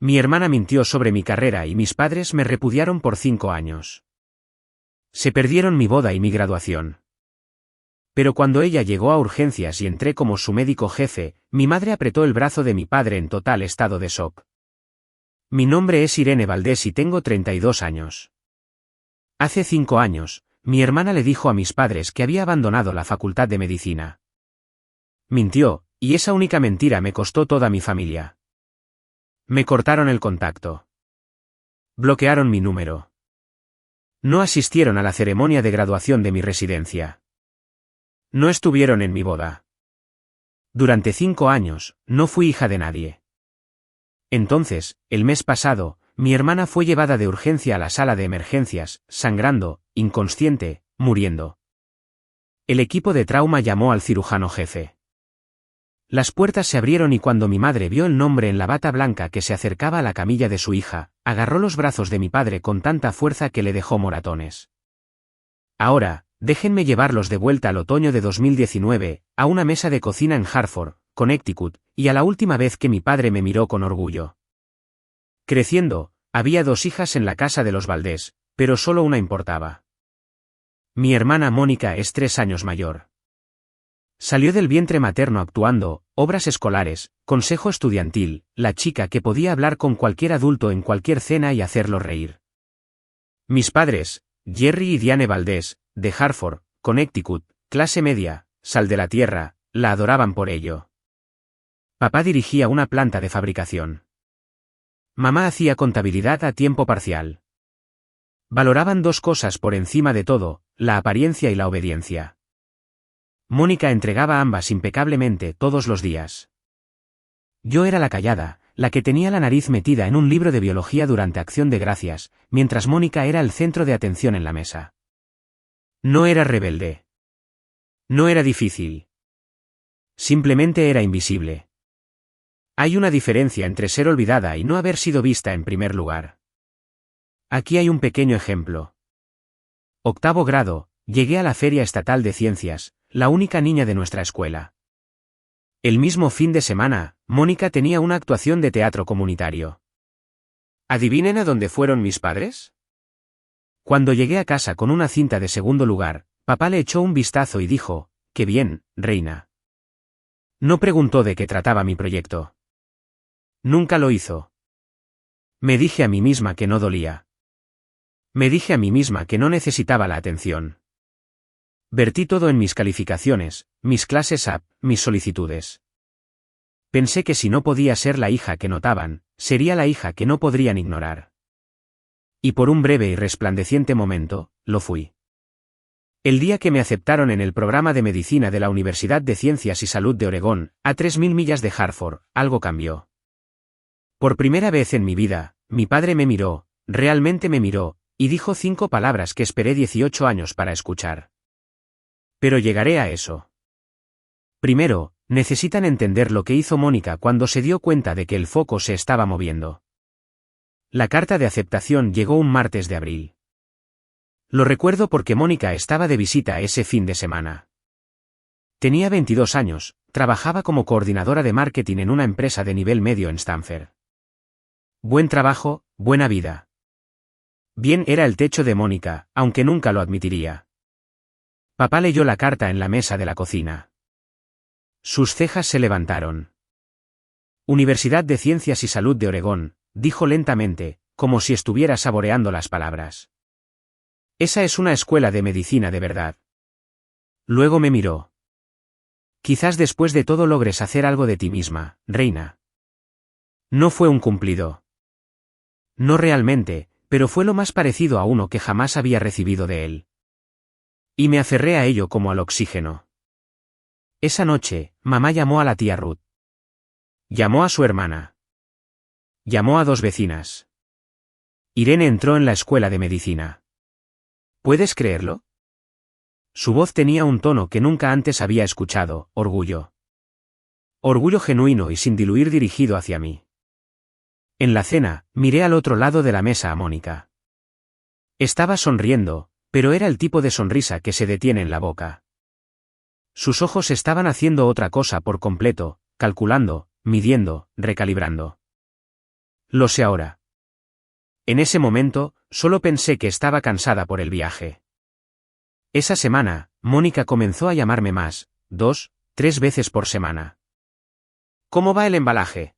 Mi hermana mintió sobre mi carrera y mis padres me repudiaron por 5 años. Se perdieron mi boda y mi graduación. Pero cuando ella llegó a urgencias y entré como su médico jefe, mi madre apretó el brazo de mi padre en total estado de shock. Mi nombre es Irene Valdés y tengo 32 años. Hace 5 años, mi hermana le dijo a mis padres que había abandonado la facultad de medicina. Mintió, y esa única mentira me costó toda mi familia. Me cortaron el contacto. Bloquearon mi número. No asistieron a la ceremonia de graduación de mi residencia. No estuvieron en mi boda. Durante 5 años, no fui hija de nadie. Entonces, el mes pasado, mi hermana fue llevada de urgencia a la sala de emergencias, sangrando, inconsciente, muriendo. El equipo de trauma llamó al cirujano jefe. Las puertas se abrieron y cuando mi madre vio el nombre en la bata blanca que se acercaba a la camilla de su hija, agarró los brazos de mi padre con tanta fuerza que le dejó moratones. Ahora, déjenme llevarlos de vuelta al otoño de 2019, a una mesa de cocina en Hartford, Connecticut, y a la última vez que mi padre me miró con orgullo. Creciendo, había 2 hijas en la casa de los Valdés, pero solo una importaba. Mi hermana Mónica es 3 años mayor. Salió del vientre materno actuando, obras escolares, consejo estudiantil, la chica que podía hablar con cualquier adulto en cualquier cena y hacerlo reír. Mis padres, Jerry y Diane Valdés, de Hartford, Connecticut, clase media, sal de la tierra, la adoraban por ello. Papá dirigía una planta de fabricación. Mamá hacía contabilidad a tiempo parcial. Valoraban 2 cosas por encima de todo, la apariencia y la obediencia. Mónica entregaba ambas impecablemente todos los días. Yo era la callada, la que tenía la nariz metida en un libro de biología durante Acción de Gracias, mientras Mónica era el centro de atención en la mesa. No era rebelde. No era difícil. Simplemente era invisible. Hay una diferencia entre ser olvidada y no haber sido vista en primer lugar. Aquí hay un pequeño ejemplo. 8º grado, llegué a la Feria Estatal de Ciencias, la única niña de nuestra escuela. El mismo fin de semana, Mónica tenía una actuación de teatro comunitario. ¿Adivinen a dónde fueron mis padres? Cuando llegué a casa con una cinta de 2º lugar, papá le echó un vistazo y dijo, «Qué bien, reina». No preguntó de qué trataba mi proyecto. Nunca lo hizo. Me dije a mí misma que no dolía. Me dije a mí misma que no necesitaba la atención. Vertí todo en mis calificaciones, mis clases AP, mis solicitudes. Pensé que si no podía ser la hija que notaban, sería la hija que no podrían ignorar. Y por un breve y resplandeciente momento, lo fui. El día que me aceptaron en el programa de medicina de la Universidad de Ciencias y Salud de Oregón, a 3.000 millas de Hartford, algo cambió. Por primera vez en mi vida, mi padre me miró, realmente me miró, y dijo 5 palabras que esperé 18 años para escuchar. Pero llegaré a eso. Primero, necesitan entender lo que hizo Mónica cuando se dio cuenta de que el foco se estaba moviendo. La carta de aceptación llegó un martes de abril. Lo recuerdo porque Mónica estaba de visita ese fin de semana. Tenía 22 años, trabajaba como coordinadora de marketing en una empresa de nivel medio en Stanford. Buen trabajo, buena vida. Bien era el techo de Mónica, aunque nunca lo admitiría. Papá leyó la carta en la mesa de la cocina. Sus cejas se levantaron. Universidad de Ciencias y Salud de Oregón, dijo lentamente, como si estuviera saboreando las palabras. Esa es una escuela de medicina de verdad. Luego me miró. Quizás después de todo logres hacer algo de ti misma, reina. No fue un cumplido. No realmente, pero fue lo más parecido a uno que jamás había recibido de él. Y me aferré a ello como al oxígeno. Esa noche, mamá llamó a la tía Ruth. Llamó a su hermana. Llamó a 2 vecinas. Irene entró en la escuela de medicina. ¿Puedes creerlo? Su voz tenía un tono que nunca antes había escuchado, orgullo. Orgullo genuino y sin diluir dirigido hacia mí. En la cena, miré al otro lado de la mesa a Mónica. Estaba sonriendo, pero era el tipo de sonrisa que se detiene en la boca. Sus ojos estaban haciendo otra cosa por completo, calculando, midiendo, recalibrando. Lo sé ahora. En ese momento, solo pensé que estaba cansada por el viaje. Esa semana, Mónica comenzó a llamarme más, 2, 3 veces por semana. ¿Cómo va el embalaje?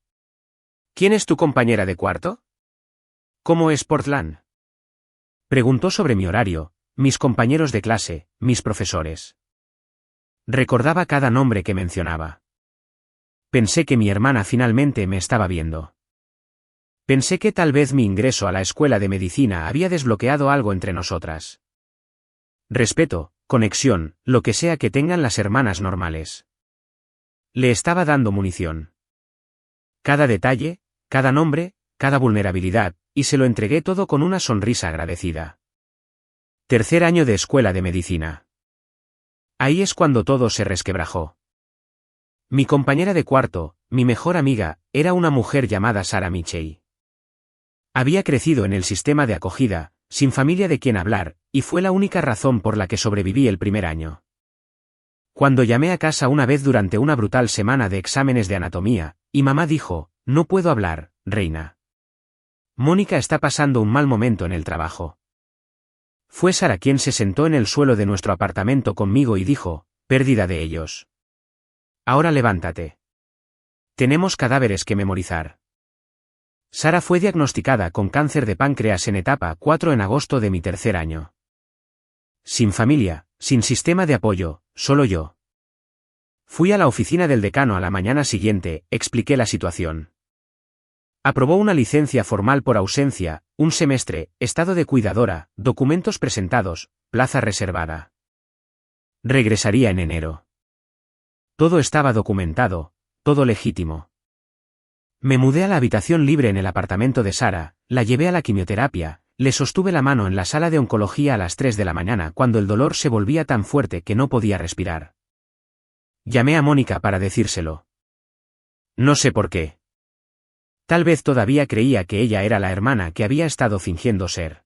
¿Quién es tu compañera de cuarto? ¿Cómo es Portland? Preguntó sobre mi horario, mis compañeros de clase, mis profesores. Recordaba cada nombre que mencionaba. Pensé que mi hermana finalmente me estaba viendo. Pensé que tal vez mi ingreso a la escuela de medicina había desbloqueado algo entre nosotras. Respeto, conexión, lo que sea que tengan las hermanas normales. Le estaba dando munición. Cada detalle, cada nombre, cada vulnerabilidad, y se lo entregué todo con una sonrisa agradecida. Tercer año de escuela de medicina. Ahí es cuando todo se resquebrajó. Mi compañera de cuarto, mi mejor amiga, era una mujer llamada Sarah Michey. Había crecido en el sistema de acogida, sin familia de quien hablar, y fue la única razón por la que sobreviví el primer año. Cuando llamé a casa una vez durante una brutal semana de exámenes de anatomía, y mamá dijo, no puedo hablar, reina. Mónica está pasando un mal momento en el trabajo. Fue Sara quien se sentó en el suelo de nuestro apartamento conmigo y dijo, pérdida de ellos. Ahora levántate. Tenemos cadáveres que memorizar. Sara fue diagnosticada con cáncer de páncreas en etapa 4 en agosto de mi tercer año. Sin familia, sin sistema de apoyo, solo yo. Fui a la oficina del decano a la mañana siguiente, expliqué la situación. Aprobó una licencia formal por ausencia, un semestre, estado de cuidadora, documentos presentados, plaza reservada. Regresaría en enero. Todo estaba documentado, todo legítimo. Me mudé a la habitación libre en el apartamento de Sara, la llevé a la quimioterapia, le sostuve la mano en la sala de oncología a las 3 de la mañana cuando el dolor se volvía tan fuerte que no podía respirar. Llamé a Mónica para decírselo. No sé por qué. Tal vez todavía creía que ella era la hermana que había estado fingiendo ser.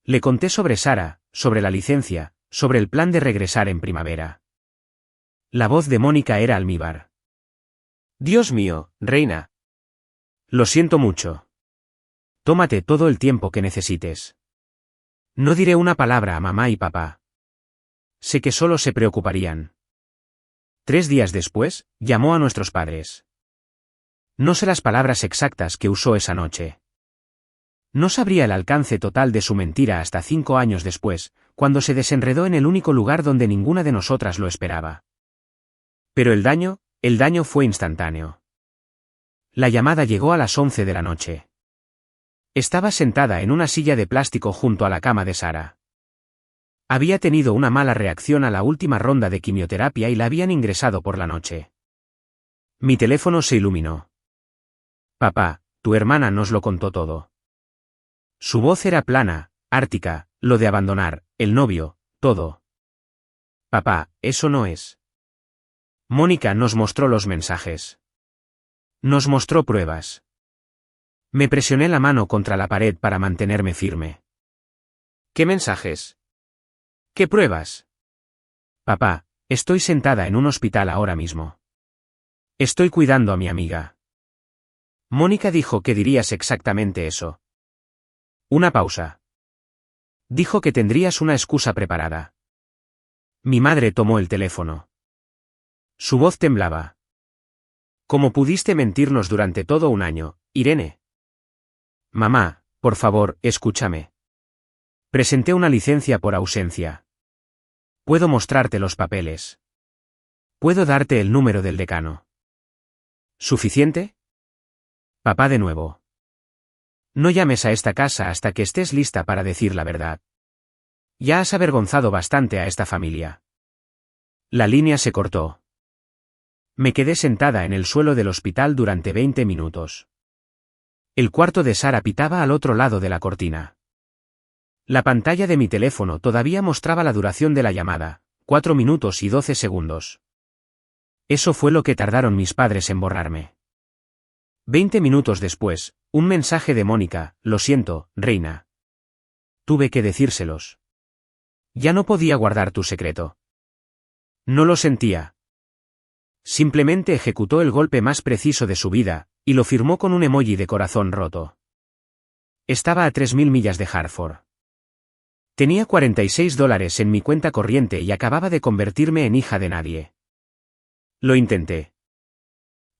Le conté sobre Sara, sobre la licencia, sobre el plan de regresar en primavera. La voz de Mónica era almíbar. Dios mío, reina. Lo siento mucho. Tómate todo el tiempo que necesites. No diré una palabra a mamá y papá. Sé que solo se preocuparían. 3 días después, llamó a nuestros padres. No sé las palabras exactas que usó esa noche. No sabría el alcance total de su mentira hasta 5 años después, cuando se desenredó en el único lugar donde ninguna de nosotras lo esperaba. Pero el daño fue instantáneo. La llamada llegó a las 11 de la noche. Estaba sentada en una silla de plástico junto a la cama de Sara. Había tenido una mala reacción a la última ronda de quimioterapia y la habían ingresado por la noche. Mi teléfono se iluminó. Papá, tu hermana nos lo contó todo. Su voz era plana, ártica, lo de abandonar, el novio, todo. Papá, eso no es. Mónica nos mostró los mensajes. Nos mostró pruebas. Me presioné la mano contra la pared para mantenerme firme. ¿Qué mensajes? ¿Qué pruebas? Papá, estoy sentada en un hospital ahora mismo. Estoy cuidando a mi amiga. Mónica dijo que dirías exactamente eso. Una pausa. Dijo que tendrías una excusa preparada. Mi madre tomó el teléfono. Su voz temblaba. ¿Cómo pudiste mentirnos durante todo un año, Irene? Mamá, por favor, escúchame. Presenté una licencia por ausencia. Puedo mostrarte los papeles. Puedo darte el número del decano. ¿Suficiente? Papá de nuevo. No llames a esta casa hasta que estés lista para decir la verdad. Ya has avergonzado bastante a esta familia. La línea se cortó. Me quedé sentada en el suelo del hospital durante 20 minutos. El cuarto de Sara pitaba al otro lado de la cortina. La pantalla de mi teléfono todavía mostraba la duración de la llamada, 4 minutos y 12 segundos. Eso fue lo que tardaron mis padres en borrarme. 20 minutos después, un mensaje de Mónica, lo siento, reina. Tuve que decírselos. Ya no podía guardar tu secreto. No lo sentía. Simplemente ejecutó el golpe más preciso de su vida, y lo firmó con un emoji de corazón roto. Estaba a 3.000 millas de Hartford. Tenía $46 en mi cuenta corriente y acababa de convertirme en hija de nadie. Lo intenté.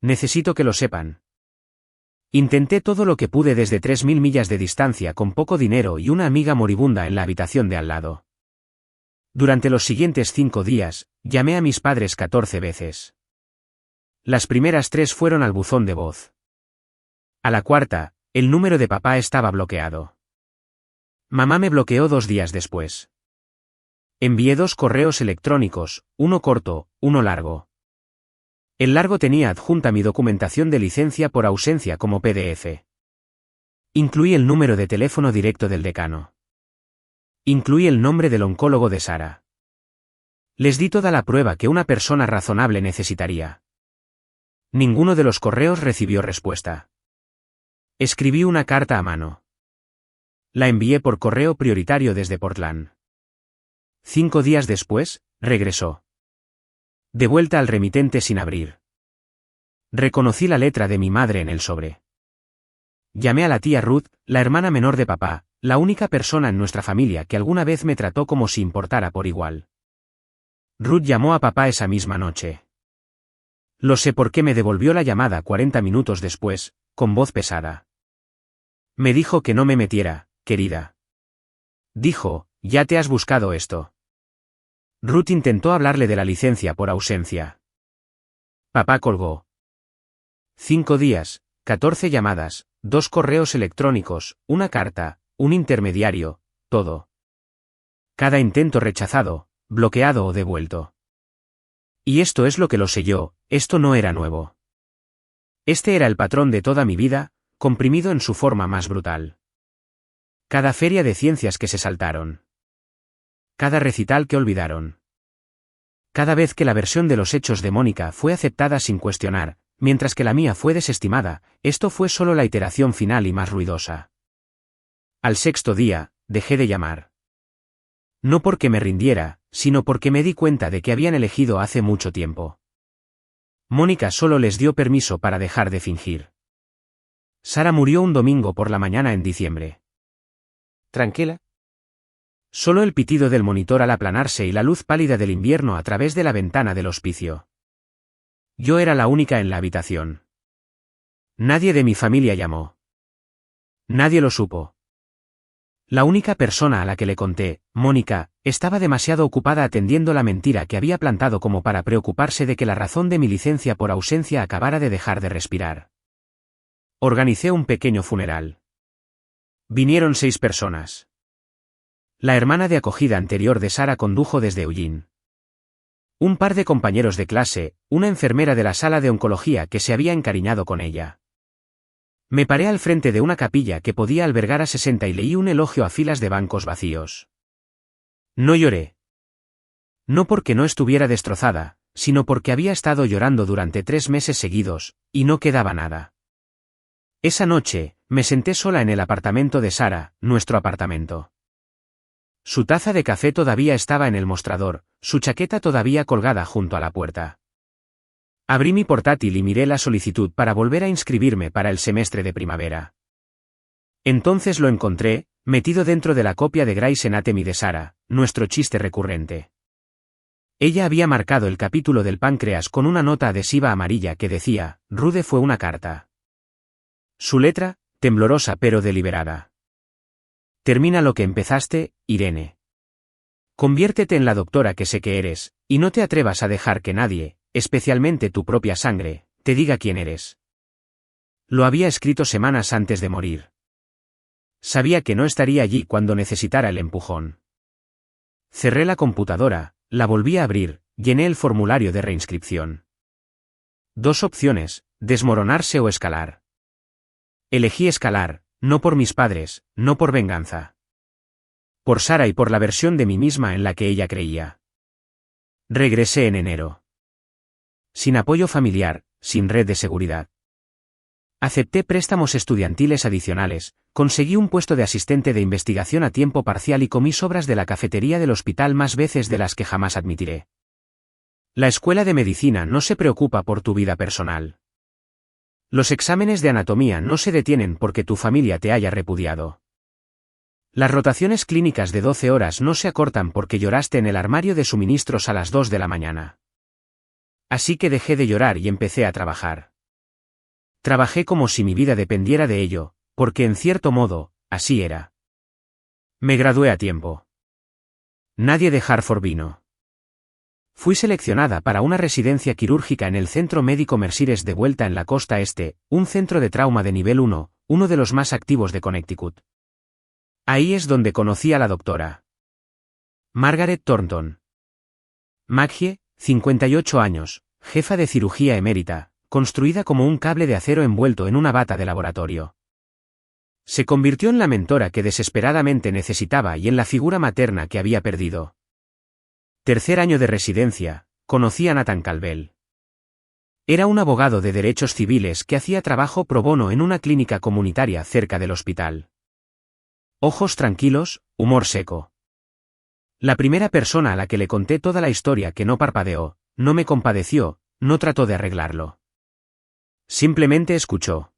Necesito que lo sepan. Intenté todo lo que pude desde 3.000 millas de distancia con poco dinero y una amiga moribunda en la habitación de al lado. Durante los siguientes 5 días, llamé a mis padres 14 veces. Las primeras 3 fueron al buzón de voz. A la cuarta, el número de papá estaba bloqueado. Mamá me bloqueó 2 días después. Envié 2 correos electrónicos, uno corto, uno largo. El largo tenía adjunta mi documentación de licencia por ausencia como PDF. Incluí el número de teléfono directo del decano. Incluí el nombre del oncólogo de Sara. Les di toda la prueba que una persona razonable necesitaría. Ninguno de los correos recibió respuesta. Escribí una carta a mano. La envié por correo prioritario desde Portland. 5 días después, regresó. De vuelta al remitente sin abrir. Reconocí la letra de mi madre en el sobre. Llamé a la tía Ruth, la hermana menor de papá, la única persona en nuestra familia que alguna vez me trató como si importara por igual. Ruth llamó a papá esa misma noche. Lo sé porque me devolvió la llamada 40 minutos después, con voz pesada. Me dijo que no me metiera, querida. Dijo, ya te has buscado esto. Ruth intentó hablarle de la licencia por ausencia. Papá colgó. 5 días, 14 llamadas, 2 correos electrónicos, una carta, un intermediario, todo. Cada intento rechazado, bloqueado o devuelto. Y esto es lo que lo sé yo, esto no era nuevo. Este era el patrón de toda mi vida, comprimido en su forma más brutal. Cada feria de ciencias que se saltaron. Cada recital que olvidaron. Cada vez que la versión de los hechos de Mónica fue aceptada sin cuestionar, mientras que la mía fue desestimada, esto fue solo la iteración final y más ruidosa. Al 6.º día, dejé de llamar. No porque me rindiera, sino porque me di cuenta de que habían elegido hace mucho tiempo. Mónica solo les dio permiso para dejar de fingir. Sara murió un domingo por la mañana en diciembre. ¿Tranquila? Solo el pitido del monitor al aplanarse y la luz pálida del invierno a través de la ventana del hospicio. Yo era la única en la habitación. Nadie de mi familia llamó. Nadie lo supo. La única persona a la que le conté, Mónica, estaba demasiado ocupada atendiendo la mentira que había plantado como para preocuparse de que la razón de mi licencia por ausencia acabara de dejar de respirar. Organicé un pequeño funeral. Vinieron 6 personas. La hermana de acogida anterior de Sara condujo desde Eugene. Un par de compañeros de clase, una enfermera de la sala de oncología que se había encariñado con ella. Me paré al frente de una capilla que podía albergar a 60 y leí un elogio a filas de bancos vacíos. No lloré. No porque no estuviera destrozada, sino porque había estado llorando durante 3 meses seguidos, y no quedaba nada. Esa noche, me senté sola en el apartamento de Sara, nuestro apartamento. Su taza de café todavía estaba en el mostrador, su chaqueta todavía colgada junto a la puerta. Abrí mi portátil y miré la solicitud para volver a inscribirme para el semestre de primavera. Entonces lo encontré, metido dentro de la copia de Grey's Anatomy de Sara, nuestro chiste recurrente. Ella había marcado el capítulo del páncreas con una nota adhesiva amarilla que decía, Rude fue una carta. Su letra, temblorosa pero deliberada. Termina lo que empezaste, Irene. Conviértete en la doctora que sé que eres, y no te atrevas a dejar que nadie, especialmente tu propia sangre, te diga quién eres. Lo había escrito semanas antes de morir. Sabía que no estaría allí cuando necesitara el empujón. Cerré la computadora, la volví a abrir, llené el formulario de reinscripción. 2 opciones, desmoronarse o escalar. Elegí escalar, no por mis padres, no por venganza. Por Sara y por la versión de mí misma en la que ella creía. Regresé en enero. Sin apoyo familiar, sin red de seguridad. Acepté préstamos estudiantiles adicionales, conseguí un puesto de asistente de investigación a tiempo parcial y comí sobras de la cafetería del hospital más veces de las que jamás admitiré. La escuela de medicina no se preocupa por tu vida personal. Los exámenes de anatomía no se detienen porque tu familia te haya repudiado. Las rotaciones clínicas de 12 horas no se acortan porque lloraste en el armario de suministros a las 2 de la mañana. Así que dejé de llorar y empecé a trabajar. Trabajé como si mi vida dependiera de ello, porque en cierto modo, así era. Me gradué a tiempo. Nadie de Hartford vino. Fui seleccionada para una residencia quirúrgica en el Centro Médico Mercires de vuelta en la costa este, un centro de trauma de nivel 1, uno de los más activos de Connecticut. Ahí es donde conocí a la doctora Margaret Thornton. Maggie, 58 años, jefa de cirugía emérita, construida como un cable de acero envuelto en una bata de laboratorio. Se convirtió en la mentora que desesperadamente necesitaba y en la figura materna que había perdido. Tercer año de residencia, conocí a Nathan Calvel. Era un abogado de derechos civiles que hacía trabajo pro bono en una clínica comunitaria cerca del hospital. Ojos tranquilos, humor seco. La primera persona a la que le conté toda la historia que no parpadeó, no me compadeció, no trató de arreglarlo. Simplemente escuchó.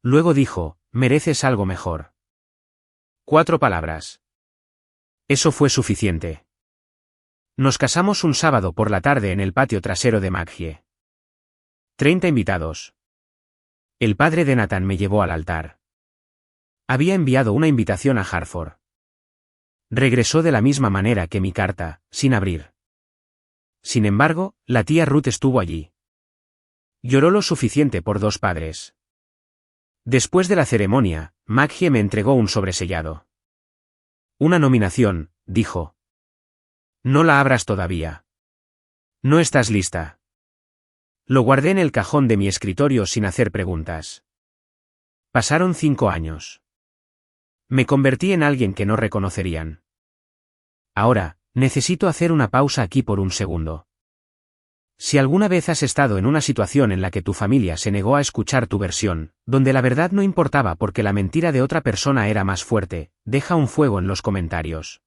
Luego dijo, mereces algo mejor. 4 palabras. Eso fue suficiente. Nos casamos un sábado por la tarde en el patio trasero de Maggie. 30 invitados. El padre de Nathan me llevó al altar. Había enviado una invitación a Hartford. Regresó de la misma manera que mi carta, sin abrir. Sin embargo, la tía Ruth estuvo allí. Lloró lo suficiente por 2 padres. Después de la ceremonia, Maggie me entregó un sobresellado. Una nominación, dijo. No la abras todavía. No estás lista. Lo guardé en el cajón de mi escritorio sin hacer preguntas. Pasaron 5 años. Me convertí en alguien que no reconocerían. Ahora, necesito hacer una pausa aquí por un segundo. Si alguna vez has estado en una situación en la que tu familia se negó a escuchar tu versión, donde la verdad no importaba porque la mentira de otra persona era más fuerte, deja un fuego en los comentarios.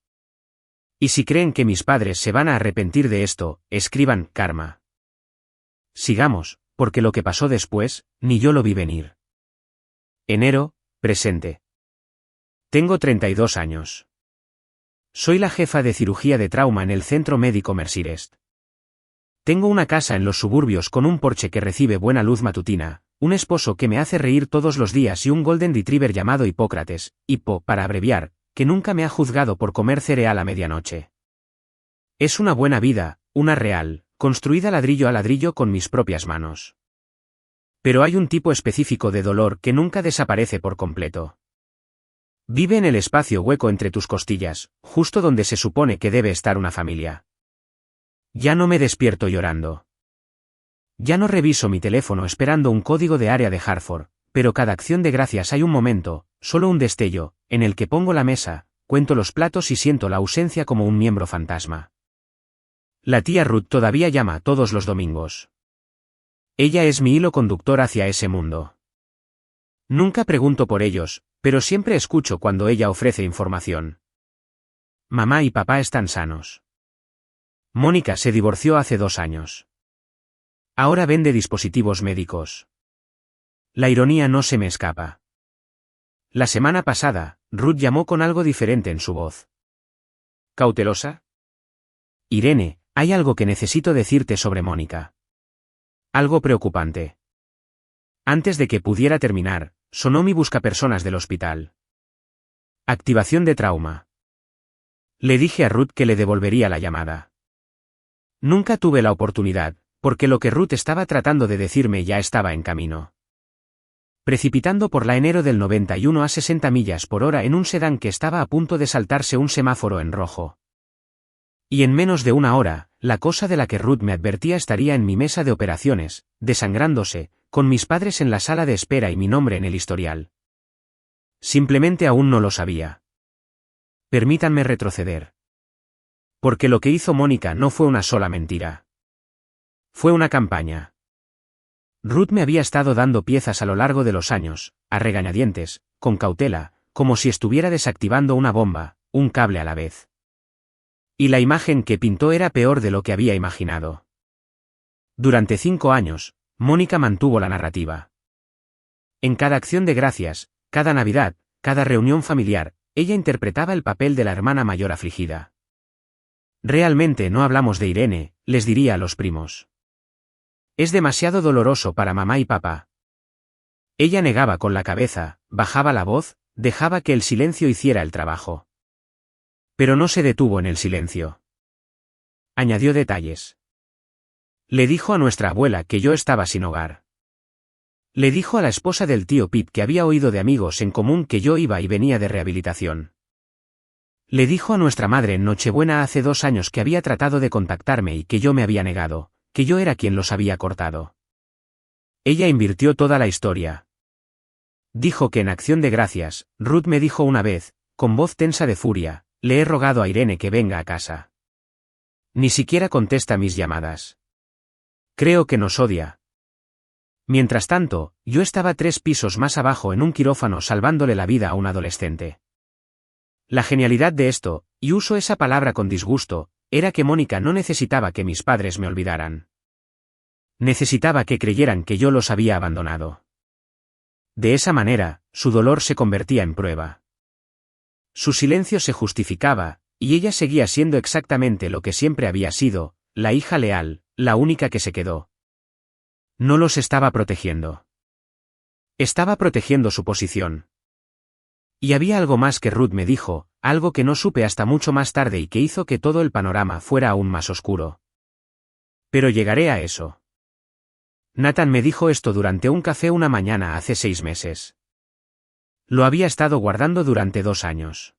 Y si creen que mis padres se van a arrepentir de esto, escriban karma. Sigamos, porque lo que pasó después, ni yo lo vi venir. Enero, presente. Tengo 32 años. Soy la jefa de cirugía de trauma en el Centro Médico Mercires. Tengo una casa en los suburbios con un porche que recibe buena luz matutina, un esposo que me hace reír todos los días y un golden retriever llamado Hipócrates, Hippo, para abreviar, que nunca me ha juzgado por comer cereal a medianoche. Es una buena vida, una real, construida ladrillo a ladrillo con mis propias manos. Pero hay un tipo específico de dolor que nunca desaparece por completo. Vive en el espacio hueco entre tus costillas, justo donde se supone que debe estar una familia. Ya no me despierto llorando. Ya no reviso mi teléfono esperando un código de área de Hartford, pero cada acción de gracias hay un momento, solo un destello, en el que pongo la mesa, cuento los platos y siento la ausencia como un miembro fantasma. La tía Ruth todavía llama todos los domingos. Ella es mi hilo conductor hacia ese mundo. Nunca pregunto por ellos, pero siempre escucho cuando ella ofrece información. Mamá y papá están sanos. Mónica se divorció hace 2 años. Ahora vende dispositivos médicos. La ironía no se me escapa. La semana pasada, Ruth llamó con algo diferente en su voz. ¿Cautelosa? Irene, hay algo que necesito decirte sobre Mónica. Algo preocupante. Antes de que pudiera terminar, sonó mi buscapersonas del hospital. Activación de trauma. Le dije a Ruth que le devolvería la llamada. Nunca tuve la oportunidad, porque lo que Ruth estaba tratando de decirme ya estaba en camino. Precipitando por la enero del 91 a 60 millas por hora en un sedán que estaba a punto de saltarse un semáforo en rojo. Y en menos de 1 hora, la cosa de la que Ruth me advertía estaría en mi mesa de operaciones, desangrándose, con mis padres en la sala de espera y mi nombre en el historial. Simplemente aún no lo sabía. Permítanme retroceder. Porque lo que hizo Mónica no fue una sola mentira. Fue una campaña. Ruth me había estado dando piezas a lo largo de los años, a regañadientes, con cautela, como si estuviera desactivando una bomba, un cable a la vez. Y la imagen que pintó era peor de lo que había imaginado. Durante 5 años, Mónica mantuvo la narrativa. En cada acción de gracias, cada Navidad, cada reunión familiar, ella interpretaba el papel de la hermana mayor afligida. Realmente no hablamos de Irene, les diría a los primos. Es demasiado doloroso para mamá y papá. Ella negaba con la cabeza, bajaba la voz, dejaba que el silencio hiciera el trabajo. Pero no se detuvo en el silencio. Añadió detalles. Le dijo a nuestra abuela que yo estaba sin hogar. Le dijo a la esposa del tío Pete que había oído de amigos en común que yo iba y venía de rehabilitación. Le dijo a nuestra madre en Nochebuena hace 2 años que había tratado de contactarme y que yo me había negado, que yo era quien los había cortado. Ella invirtió toda la historia. Dijo que en acción de gracias, Ruth me dijo una vez, con voz tensa de furia, le he rogado a Irene que venga a casa. Ni siquiera contesta mis llamadas. Creo que nos odia. Mientras tanto, yo estaba 3 pisos más abajo en un quirófano salvándole la vida a un adolescente. La genialidad de esto, y uso esa palabra con disgusto, era que Mónica no necesitaba que mis padres me olvidaran. Necesitaba que creyeran que yo los había abandonado. De esa manera, su dolor se convertía en prueba. Su silencio se justificaba, y ella seguía siendo exactamente lo que siempre había sido, la hija leal, la única que se quedó. No los estaba protegiendo. Estaba protegiendo su posición. Y había algo más que Ruth me dijo, algo que no supe hasta mucho más tarde y que hizo que todo el panorama fuera aún más oscuro. Pero llegaré a eso. Nathan me dijo esto durante un café una mañana hace 6 meses. Lo había estado guardando durante 2 años.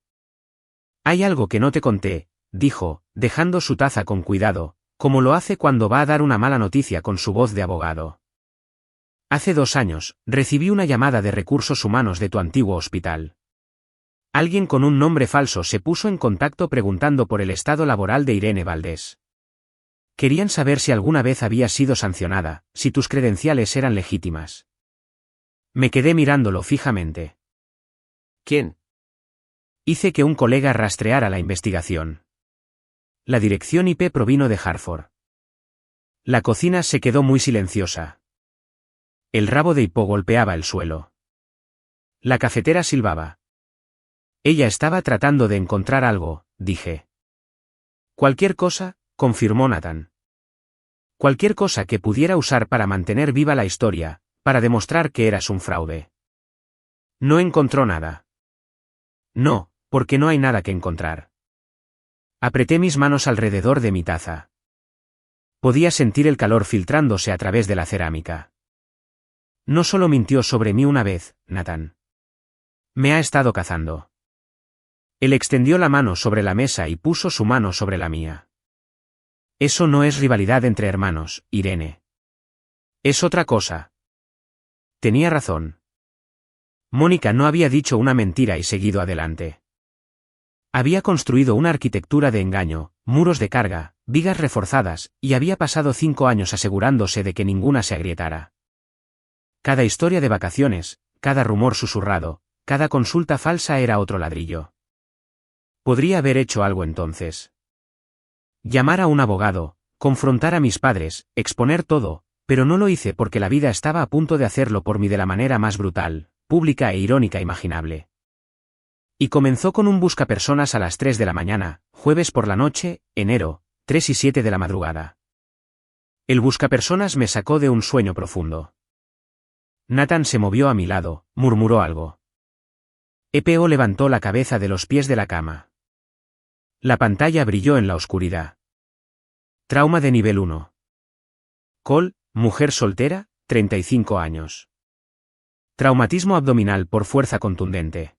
Hay algo que no te conté, dijo, dejando su taza con cuidado, como lo hace cuando va a dar una mala noticia con su voz de abogado. Hace 2 años, recibí una llamada de recursos humanos de tu antiguo hospital. Alguien con un nombre falso se puso en contacto preguntando por el estado laboral de Irene Valdés. Querían saber si alguna vez había sido sancionada, si tus credenciales eran legítimas. Me quedé mirándolo fijamente. ¿Quién? Hice que un colega rastreara la investigación. La dirección IP provino de Hartford. La cocina se quedó muy silenciosa. El rabo de hipo golpeaba el suelo. La cafetera silbaba. Ella estaba tratando de encontrar algo, dije. Cualquier cosa, confirmó Nathan. Cualquier cosa que pudiera usar para mantener viva la historia, para demostrar que eras un fraude. No encontró nada. No, porque no hay nada que encontrar. Apreté mis manos alrededor de mi taza. Podía sentir el calor filtrándose a través de la cerámica. No solo mintió sobre mí una vez, Nathan. Me ha estado cazando. Él extendió la mano sobre la mesa y puso su mano sobre la mía. Eso no es rivalidad entre hermanos, Irene. Es otra cosa. Tenía razón. Mónica no había dicho una mentira y seguido adelante. Había construido una arquitectura de engaño, muros de carga, vigas reforzadas, y había pasado 5 años asegurándose de que ninguna se agrietara. Cada historia de vacaciones, cada rumor susurrado, cada consulta falsa era otro ladrillo. Podría haber hecho algo entonces. Llamar a un abogado, confrontar a mis padres, exponer todo, pero no lo hice porque la vida estaba a punto de hacerlo por mí de la manera más brutal, pública e irónica imaginable. Y comenzó con un buscapersonas a las 3 de la mañana, jueves por la noche, enero, 3 y 7 de la madrugada. El buscapersonas me sacó de un sueño profundo. Nathan se movió a mi lado, murmuró algo. EPO levantó la cabeza de los pies de la cama. La pantalla brilló en la oscuridad. Trauma de nivel 1. Cole, mujer soltera, 35 años. Traumatismo abdominal por fuerza contundente.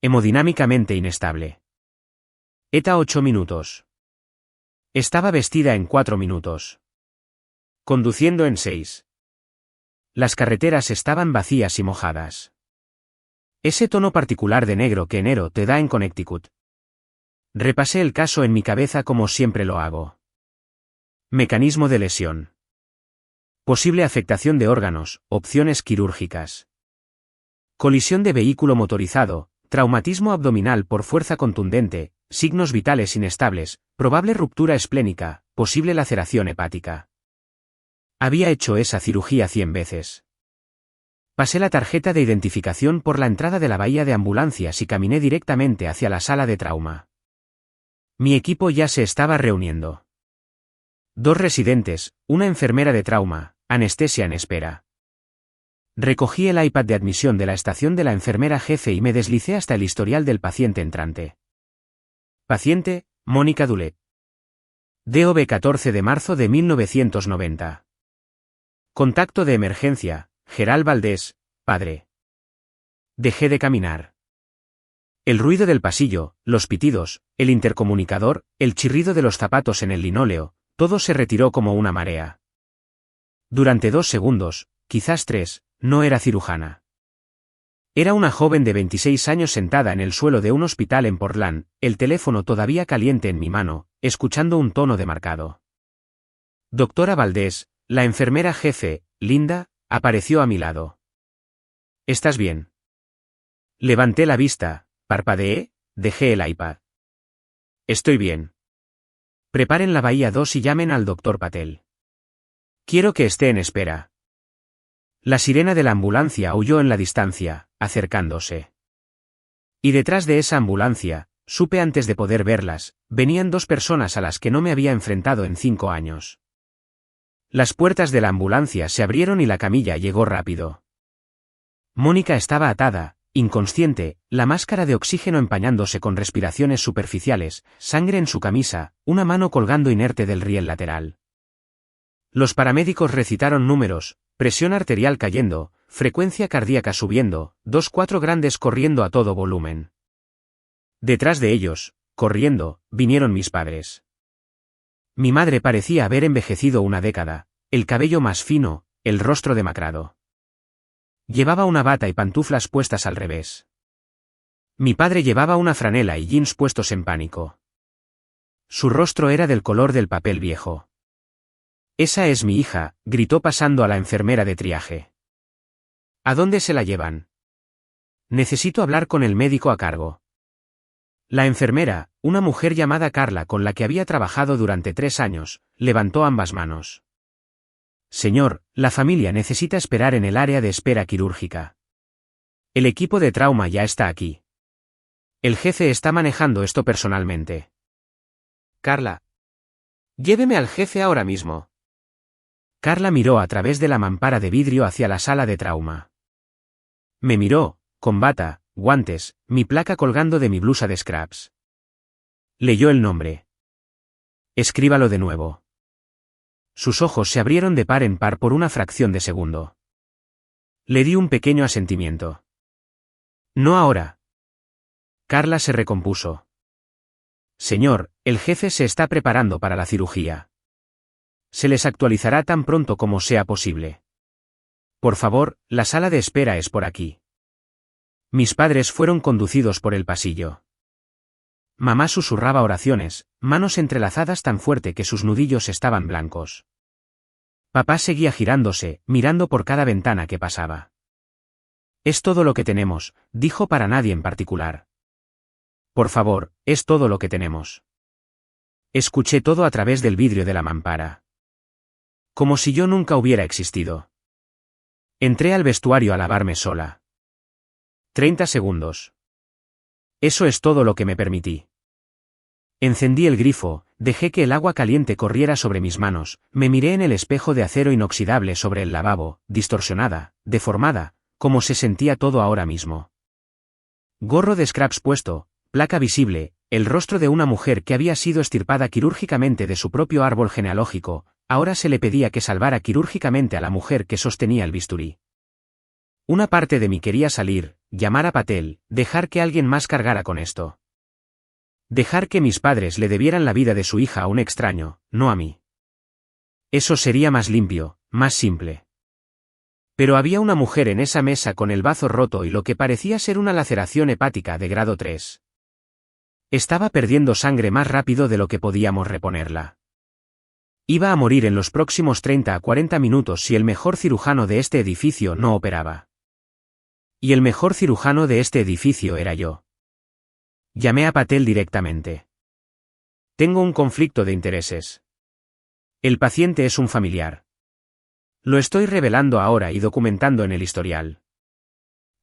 Hemodinámicamente inestable. ETA 8 minutos. Estaba vestida en 4 minutos. Conduciendo en 6. Las carreteras estaban vacías y mojadas. Ese tono particular de negro que enero te da en Connecticut. Repasé el caso en mi cabeza como siempre lo hago. Mecanismo de lesión. Posible afectación de órganos, opciones quirúrgicas. Colisión de vehículo motorizado, traumatismo abdominal por fuerza contundente, signos vitales inestables, probable ruptura esplénica, posible laceración hepática. Había hecho esa cirugía 100 veces. Pasé la tarjeta de identificación por la entrada de la bahía de ambulancias y caminé directamente hacia la sala de trauma. Mi equipo ya se estaba reuniendo. 2 residentes, una enfermera de trauma, anestesia en espera. Recogí el iPad de admisión de la estación de la enfermera jefe y me deslicé hasta el historial del paciente entrante. Paciente, Mónica Dulet. DOB 14 de marzo de 1990. Contacto de emergencia, Geral Valdés, padre. Dejé de caminar. El ruido del pasillo, los pitidos, el intercomunicador, el chirrido de los zapatos en el linóleo, todo se retiró como una marea. Durante 2 segundos, quizás 3, no era cirujana. Era una joven de 26 años sentada en el suelo de un hospital en Portland, el teléfono todavía caliente en mi mano, escuchando un tono demarcado. Doctora Valdés, la enfermera jefe, Linda, apareció a mi lado. ¿Estás bien? Levanté la vista, parpadeé, dejé el iPad. Estoy bien. Preparen la bahía 2 y llamen al doctor Patel. Quiero que esté en espera. La sirena de la ambulancia aulló en la distancia, acercándose. Y detrás de esa ambulancia, supe antes de poder verlas, venían 2 personas a las que no me había enfrentado en 5 años. Las puertas de la ambulancia se abrieron y la camilla llegó rápido. Mónica estaba atada, inconsciente, la máscara de oxígeno empañándose con respiraciones superficiales, sangre en su camisa, una mano colgando inerte del riel lateral. Los paramédicos recitaron números, presión arterial cayendo, frecuencia cardíaca subiendo, 2-4 grandes corriendo a todo volumen. Detrás de ellos, corriendo, vinieron mis padres. Mi madre parecía haber envejecido una década, el cabello más fino, el rostro demacrado. Llevaba una bata y pantuflas puestas al revés. Mi padre llevaba una franela y jeans puestos en pánico. Su rostro era del color del papel viejo. «Esa es mi hija», gritó pasando a la enfermera de triaje. «¿A dónde se la llevan?» «Necesito hablar con el médico a cargo». La enfermera, una mujer llamada Carla con la que había trabajado durante 3 años, levantó ambas manos. «Señor, la familia necesita esperar en el área de espera quirúrgica. El equipo de trauma ya está aquí. El jefe está manejando esto personalmente». «Carla. Lléveme al jefe ahora mismo». Carla miró a través de la mampara de vidrio hacia la sala de trauma. Me miró, con bata, guantes, mi placa colgando de mi blusa de scraps. Leyó el nombre. «Escríbalo de nuevo». Sus ojos se abrieron de par en par por una fracción de segundo. Le di un pequeño asentimiento. «No ahora». Carla se recompuso. «Señor, el jefe se está preparando para la cirugía. Se les actualizará tan pronto como sea posible. Por favor, la sala de espera es por aquí». Mis padres fueron conducidos por el pasillo. Mamá susurraba oraciones, manos entrelazadas tan fuerte que sus nudillos estaban blancos. Papá seguía girándose, mirando por cada ventana que pasaba. «Es todo lo que tenemos», dijo para nadie en particular. «Por favor, es todo lo que tenemos». Escuché todo a través del vidrio de la mampara. Como si yo nunca hubiera existido. Entré al vestuario a lavarme sola. 30 segundos. Eso es todo lo que me permití. Encendí el grifo, dejé que el agua caliente corriera sobre mis manos, me miré en el espejo de acero inoxidable sobre el lavabo, distorsionada, deformada, como se sentía todo ahora mismo. Gorro de scraps puesto, placa visible, el rostro de una mujer que había sido extirpada quirúrgicamente de su propio árbol genealógico, ahora se le pedía que salvara quirúrgicamente a la mujer que sostenía el bisturí. Una parte de mí quería salir, llamar a Patel, dejar que alguien más cargara con esto. Dejar que mis padres le debieran la vida de su hija a un extraño, no a mí. Eso sería más limpio, más simple. Pero había una mujer en esa mesa con el bazo roto y lo que parecía ser una laceración hepática de grado 3. Estaba perdiendo sangre más rápido de lo que podíamos reponerla. Iba a morir en los próximos 30 a 40 minutos si el mejor cirujano de este edificio no operaba. Y el mejor cirujano de este edificio era yo. Llamé a Patel directamente. Tengo un conflicto de intereses. El paciente es un familiar. Lo estoy revelando ahora y documentando en el historial.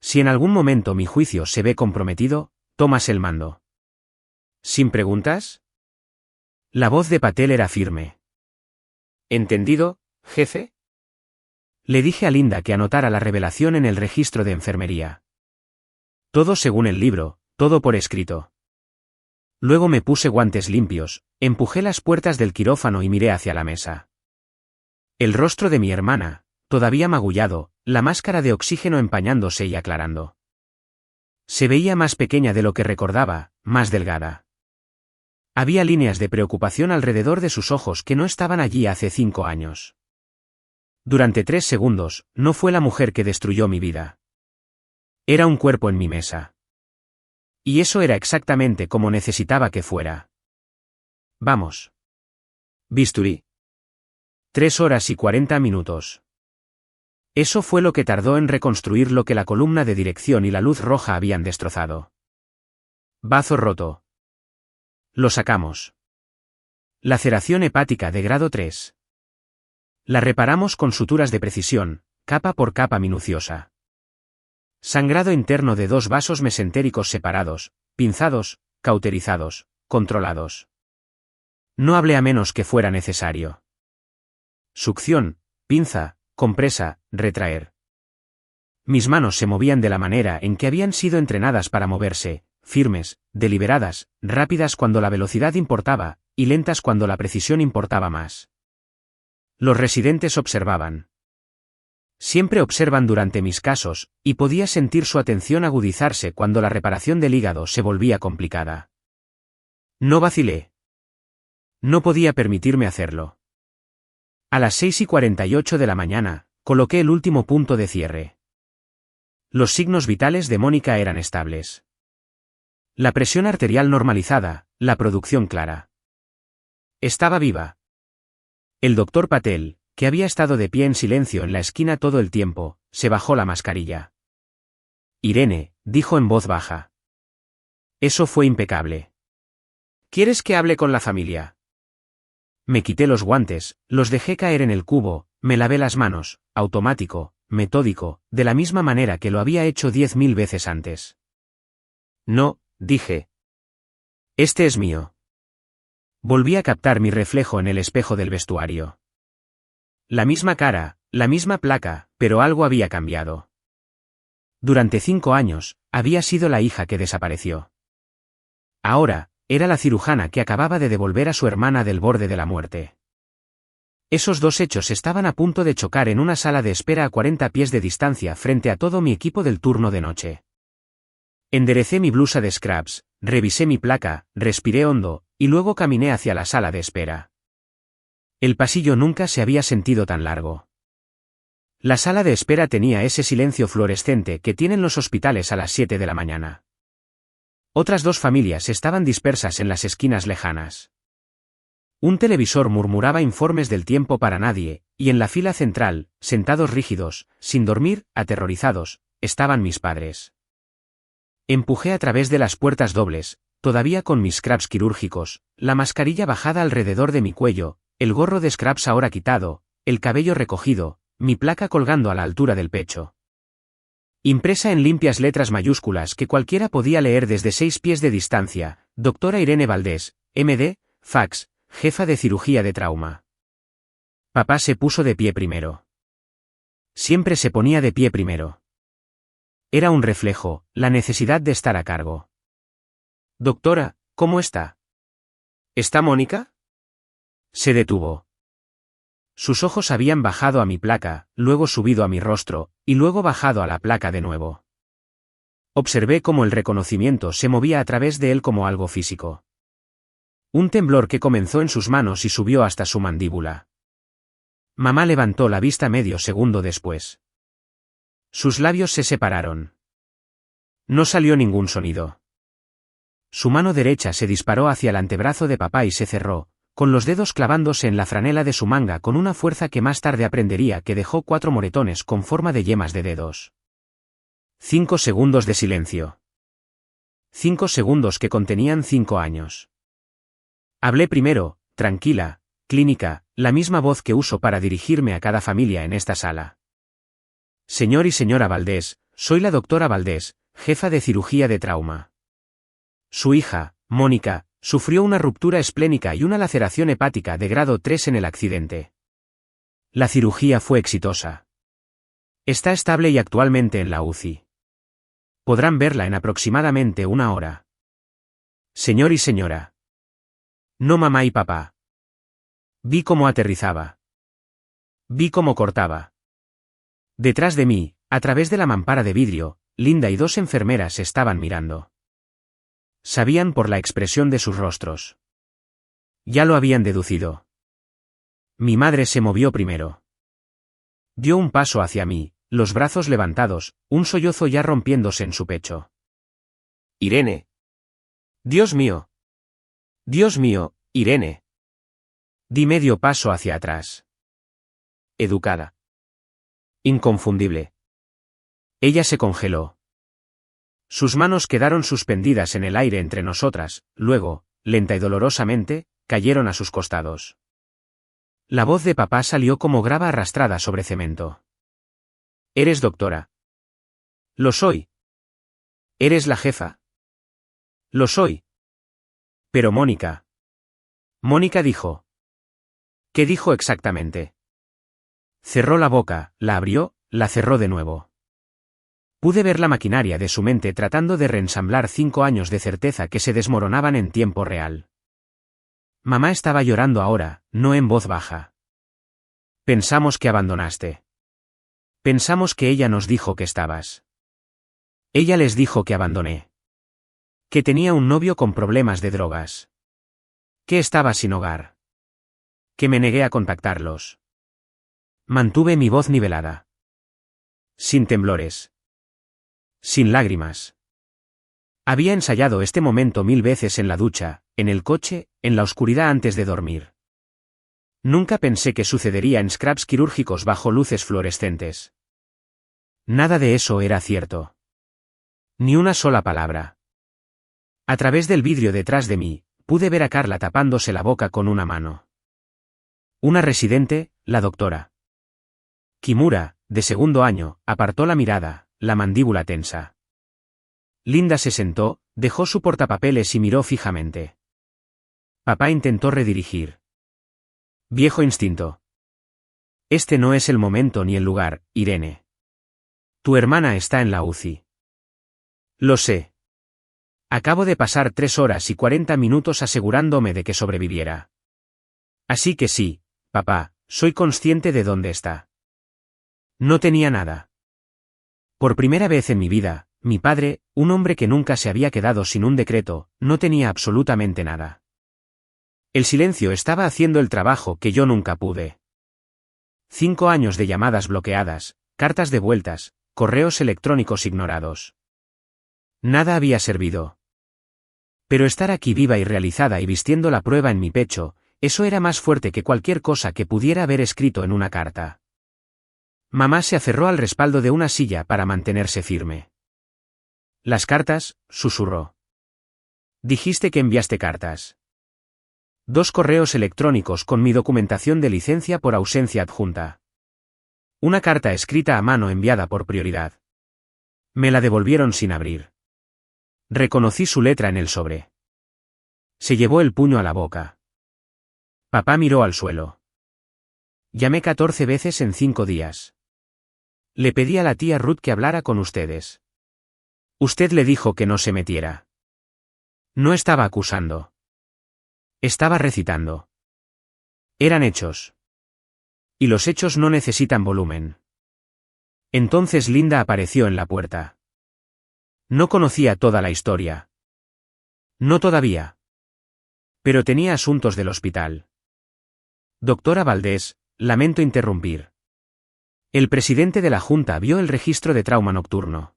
Si en algún momento mi juicio se ve comprometido, tomas el mando. ¿Sin preguntas? La voz de Patel era firme. ¿Entendido, jefe? Le dije a Linda que anotara la revelación en el registro de enfermería. Todo según el libro, todo por escrito. Luego me puse guantes limpios, empujé las puertas del quirófano y miré hacia la mesa. El rostro de mi hermana, todavía magullado, la máscara de oxígeno empañándose y aclarando. Se veía más pequeña de lo que recordaba, más delgada. Había líneas de preocupación alrededor de sus ojos que no estaban allí hace 5 años. Durante 3 segundos, no fue la mujer que destruyó mi vida. Era un cuerpo en mi mesa. Y eso era exactamente como necesitaba que fuera. Vamos. Bisturí. 3 horas y 40 minutos. Eso fue lo que tardó en reconstruir lo que la columna de dirección y la luz roja habían destrozado. Bazo roto. Lo sacamos. Laceración hepática de grado 3. La reparamos con suturas de precisión, capa por capa minuciosa. Sangrado interno de 2 vasos mesentéricos separados, pinzados, cauterizados, controlados. No hablé a menos que fuera necesario. Succión, pinza, compresa, retraer. Mis manos se movían de la manera en que habían sido entrenadas para moverse, firmes, deliberadas, rápidas cuando la velocidad importaba, y lentas cuando la precisión importaba más. Los residentes observaban. Siempre observan durante mis casos, y podía sentir su atención agudizarse cuando la reparación del hígado se volvía complicada. No vacilé. No podía permitirme hacerlo. A las 6:48 de la mañana, coloqué el último punto de cierre. Los signos vitales de Mónica eran estables. La presión arterial normalizada, la producción clara. Estaba viva. El doctor Patel, que había estado de pie en silencio en la esquina todo el tiempo, se bajó la mascarilla. Irene, dijo en voz baja. Eso fue impecable. ¿Quieres que hable con la familia? Me quité los guantes, los dejé caer en el cubo, me lavé las manos, automático, metódico, de la misma manera que lo había hecho 10.000 veces antes. No, dije. Este es mío. Volví a captar mi reflejo en el espejo del vestuario. La misma cara, la misma placa, pero algo había cambiado. Durante 5 años, había sido la hija que desapareció. Ahora, era la cirujana que acababa de devolver a su hermana del borde de la muerte. Esos 2 hechos estaban a punto de chocar en una sala de espera a 40 pies de distancia frente a todo mi equipo del turno de noche. Enderecé mi blusa de scrubs, revisé mi placa, respiré hondo, y luego caminé hacia la sala de espera. El pasillo nunca se había sentido tan largo. La sala de espera tenía ese silencio fluorescente que tienen los hospitales a las 7 de la mañana. Otras 2 familias estaban dispersas en las esquinas lejanas. Un televisor murmuraba informes del tiempo para nadie, y en la fila central, sentados rígidos, sin dormir, aterrorizados, estaban mis padres. Empujé a través de las puertas dobles, todavía con mis scrubs quirúrgicos, la mascarilla bajada alrededor de mi cuello, el gorro de scrubs ahora quitado, el cabello recogido, mi placa colgando a la altura del pecho. Impresa en limpias letras mayúsculas que cualquiera podía leer desde 6 pies de distancia, doctora Irene Valdés, MD, fax, jefa de cirugía de trauma. Papá se puso de pie primero. Siempre se ponía de pie primero. Era un reflejo, la necesidad de estar a cargo. Doctora, ¿cómo está? ¿Está Mónica? Se detuvo. Sus ojos habían bajado a mi placa, luego subido a mi rostro, y luego bajado a la placa de nuevo. Observé cómo el reconocimiento se movía a través de él como algo físico. Un temblor que comenzó en sus manos y subió hasta su mandíbula. Mamá levantó la vista medio segundo después. Sus labios se separaron. No salió ningún sonido. Su mano derecha se disparó hacia el antebrazo de papá y se cerró, con los dedos clavándose en la franela de su manga con una fuerza que más tarde aprendería que dejó 4 moretones con forma de yemas de dedos. 5 segundos de silencio. 5 segundos que contenían 5 años. Hablé primero, tranquila, clínica, la misma voz que uso para dirigirme a cada familia en esta sala. Señor y señora Valdés, soy la doctora Valdés, jefa de cirugía de trauma. Su hija, Mónica, sufrió una ruptura esplénica y una laceración hepática de grado 3 en el accidente. La cirugía fue exitosa. Está estable y actualmente en la UCI. Podrán verla en aproximadamente una hora. Señor y señora. No mamá y papá. Vi cómo aterrizaba. Vi cómo cortaba. Detrás de mí, a través de la mampara de vidrio, Linda y 2 enfermeras estaban mirando. Sabían por la expresión de sus rostros. Ya lo habían deducido. Mi madre se movió primero. Dio un paso hacia mí, los brazos levantados, un sollozo ya rompiéndose en su pecho. Irene. Dios mío. Dios mío, Irene. Di medio paso hacia atrás. Educada. Inconfundible. Ella se congeló. Sus manos quedaron suspendidas en el aire entre nosotras, luego, lenta y dolorosamente, cayeron a sus costados. La voz de papá salió como grava arrastrada sobre cemento. ¿Eres doctora? Lo soy. ¿Eres la jefa? Lo soy. Pero Mónica. Mónica dijo. ¿Qué dijo exactamente? Cerró la boca, la abrió, la cerró de nuevo. Pude ver la maquinaria de su mente tratando de reensamblar 5 años de certeza que se desmoronaban en tiempo real. Mamá estaba llorando ahora, no en voz baja. Pensamos que abandonaste. Pensamos que ella nos dijo que estabas. Ella les dijo que abandoné. Que tenía un novio con problemas de drogas. Que estaba sin hogar. Que me negué a contactarlos. Mantuve mi voz nivelada. Sin temblores. Sin lágrimas. Había ensayado este momento 1000 veces en la ducha, en el coche, en la oscuridad antes de dormir. Nunca pensé que sucedería en scraps quirúrgicos bajo luces fluorescentes. Nada de eso era cierto. Ni una sola palabra. A través del vidrio detrás de mí, pude ver a Carla tapándose la boca con una mano. Una residente, la doctora Kimura, de segundo año, apartó la mirada, la mandíbula tensa. Linda se sentó, dejó su portapapeles y miró fijamente. Papá intentó redirigir. Viejo instinto. Este no es el momento ni el lugar, Irene. Tu hermana está en la UCI. Lo sé. Acabo de pasar 3 horas y 40 minutos asegurándome de que sobreviviera. Así que sí, papá, soy consciente de dónde está. No tenía nada. Por primera vez en mi vida, mi padre, un hombre que nunca se había quedado sin un decreto, no tenía absolutamente nada. El silencio estaba haciendo el trabajo que yo nunca pude. 5 años de llamadas bloqueadas, cartas devueltas, correos electrónicos ignorados. Nada había servido. Pero estar aquí viva y realizada y vistiendo la prueba en mi pecho, eso era más fuerte que cualquier cosa que pudiera haber escrito en una carta. Mamá se aferró al respaldo de una silla para mantenerse firme. Las cartas, susurró. Dijiste que enviaste cartas. 2 correos electrónicos con mi documentación de licencia por ausencia adjunta. Una carta escrita a mano enviada por prioridad. Me la devolvieron sin abrir. Reconocí su letra en el sobre. Se llevó el puño a la boca. Papá miró al suelo. Llamé 14 veces en 5 días. Le pedí a la tía Ruth que hablara con ustedes. Usted le dijo que no se metiera. No estaba acusando. Estaba recitando. Eran hechos. Y los hechos no necesitan volumen. Entonces Linda apareció en la puerta. No conocía toda la historia. No todavía. Pero tenía asuntos del hospital. Doctora Valdés, lamento interrumpir. El presidente de la Junta vio el registro de trauma nocturno.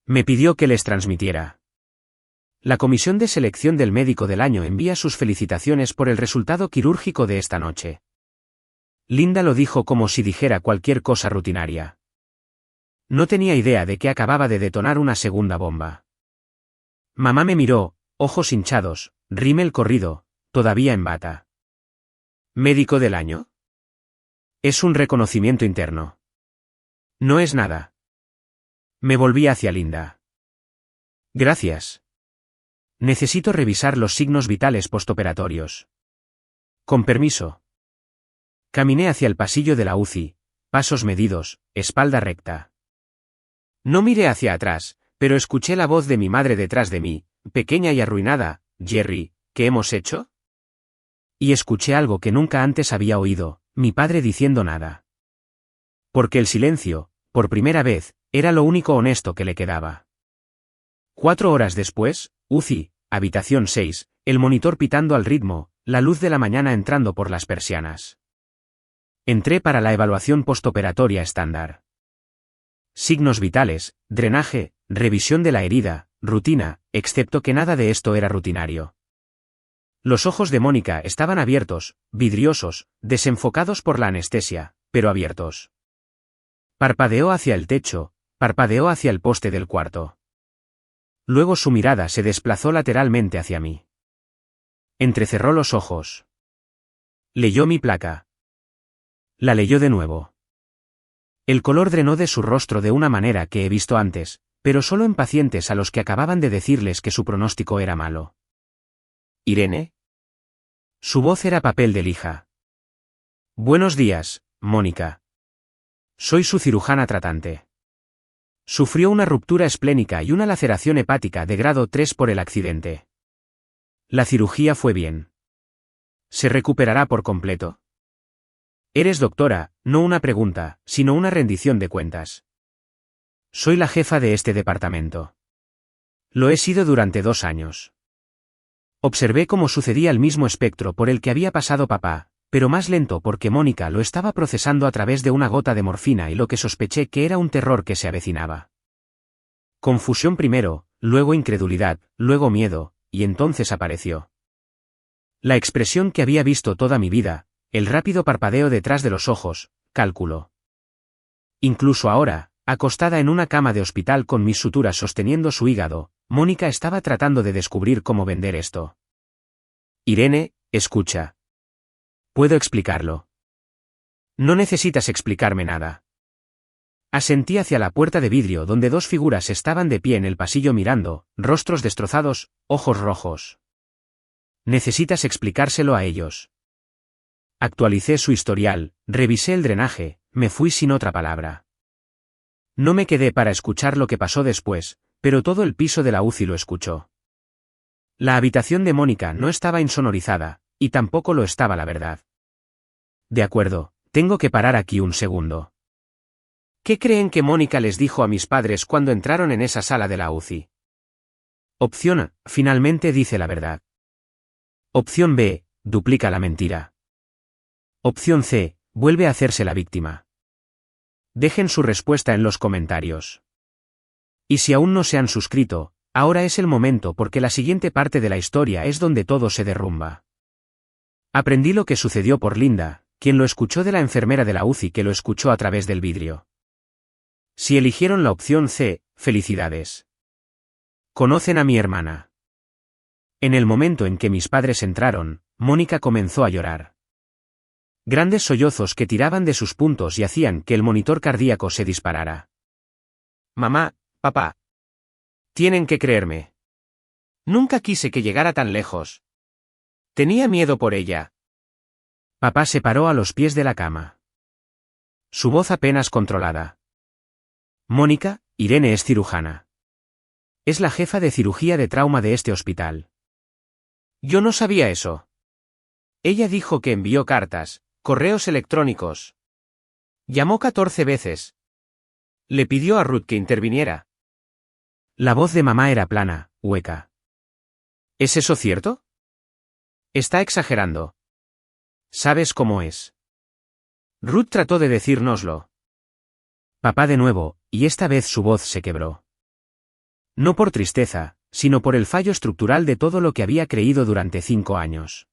Me pidió que les transmitiera. La comisión de selección del médico del año envía sus felicitaciones por el resultado quirúrgico de esta noche. Linda lo dijo como si dijera cualquier cosa rutinaria. No tenía idea de que acababa de detonar una segunda bomba. Mamá me miró, ojos hinchados, rímel corrido, todavía en bata. ¿Médico del año? Es un reconocimiento interno. No es nada. Me volví hacia Linda. Gracias. Necesito revisar los signos vitales postoperatorios. Con permiso. Caminé hacia el pasillo de la UCI, pasos medidos, espalda recta. No miré hacia atrás, pero escuché la voz de mi madre detrás de mí, pequeña y arruinada. Jerry, ¿qué hemos hecho? Y escuché algo que nunca antes había oído, mi padre diciendo nada. Porque el silencio, por primera vez, era lo único honesto que le quedaba. 4 horas después, UCI, habitación 6, el monitor pitando al ritmo, la luz de la mañana entrando por las persianas. Entré para la evaluación postoperatoria estándar. Signos vitales, drenaje, revisión de la herida, rutina, excepto que nada de esto era rutinario. Los ojos de Mónica estaban abiertos, vidriosos, desenfocados por la anestesia, pero abiertos. Parpadeó hacia el techo, parpadeó hacia el poste del cuarto. Luego su mirada se desplazó lateralmente hacia mí. Entrecerró los ojos. Leyó mi placa. La leyó de nuevo. El color drenó de su rostro de una manera que he visto antes, pero solo en pacientes a los que acababan de decirles que su pronóstico era malo. ¿Irene? Su voz era papel de lija. Buenos días, Mónica. Soy su cirujana tratante. Sufrió una ruptura esplénica y una laceración hepática de grado 3 por el accidente. La cirugía fue bien. ¿Se recuperará por completo? Eres doctora, no una pregunta, sino una rendición de cuentas. Soy la jefa de este departamento. Lo he sido durante 2 años. Observé cómo sucedía el mismo espectro por el que había pasado papá, pero más lento porque Mónica lo estaba procesando a través de una gota de morfina y lo que sospeché que era un terror que se avecinaba. Confusión primero, luego incredulidad, luego miedo, y entonces apareció. La expresión que había visto toda mi vida, el rápido parpadeo detrás de los ojos, cálculo. Incluso ahora, acostada en una cama de hospital con mis suturas sosteniendo su hígado, Mónica estaba tratando de descubrir cómo vender esto. Irene, escucha. Puedo explicarlo. No necesitas explicarme nada. Asentí hacia la puerta de vidrio donde 2 figuras estaban de pie en el pasillo mirando, rostros destrozados, ojos rojos. Necesitas explicárselo a ellos. Actualicé su historial, revisé el drenaje, me fui sin otra palabra. No me quedé para escuchar lo que pasó después, pero todo el piso de la UCI lo escuchó. La habitación de Mónica no estaba insonorizada, y tampoco lo estaba la verdad. De acuerdo, tengo que parar aquí un segundo. ¿Qué creen que Mónica les dijo a mis padres cuando entraron en esa sala de la UCI? Opción A, finalmente dice la verdad. Opción B, duplica la mentira. Opción C, vuelve a hacerse la víctima. Dejen su respuesta en los comentarios. Y si aún no se han suscrito, ahora es el momento porque la siguiente parte de la historia es donde todo se derrumba. Aprendí lo que sucedió por Linda, quien lo escuchó de la enfermera de la UCI que lo escuchó a través del vidrio. Si eligieron la opción C, felicidades. Conocen a mi hermana. En el momento en que mis padres entraron, Mónica comenzó a llorar. Grandes sollozos que tiraban de sus puntos y hacían que el monitor cardíaco se disparara. Mamá, papá. Tienen que creerme. Nunca quise que llegara tan lejos. Tenía miedo por ella. Papá se paró a los pies de la cama. Su voz apenas controlada. Mónica, Irene es cirujana. Es la jefa de cirugía de trauma de este hospital. Yo no sabía eso. Ella dijo que envió cartas, correos electrónicos. Llamó 14 veces. Le pidió a Ruth que interviniera. La voz de mamá era plana, hueca. ¿Es eso cierto? Está exagerando. ¿Sabes cómo es? Ruth trató de decírnoslo. Papá de nuevo, y esta vez su voz se quebró. No por tristeza, sino por el fallo estructural de todo lo que había creído durante 5 años.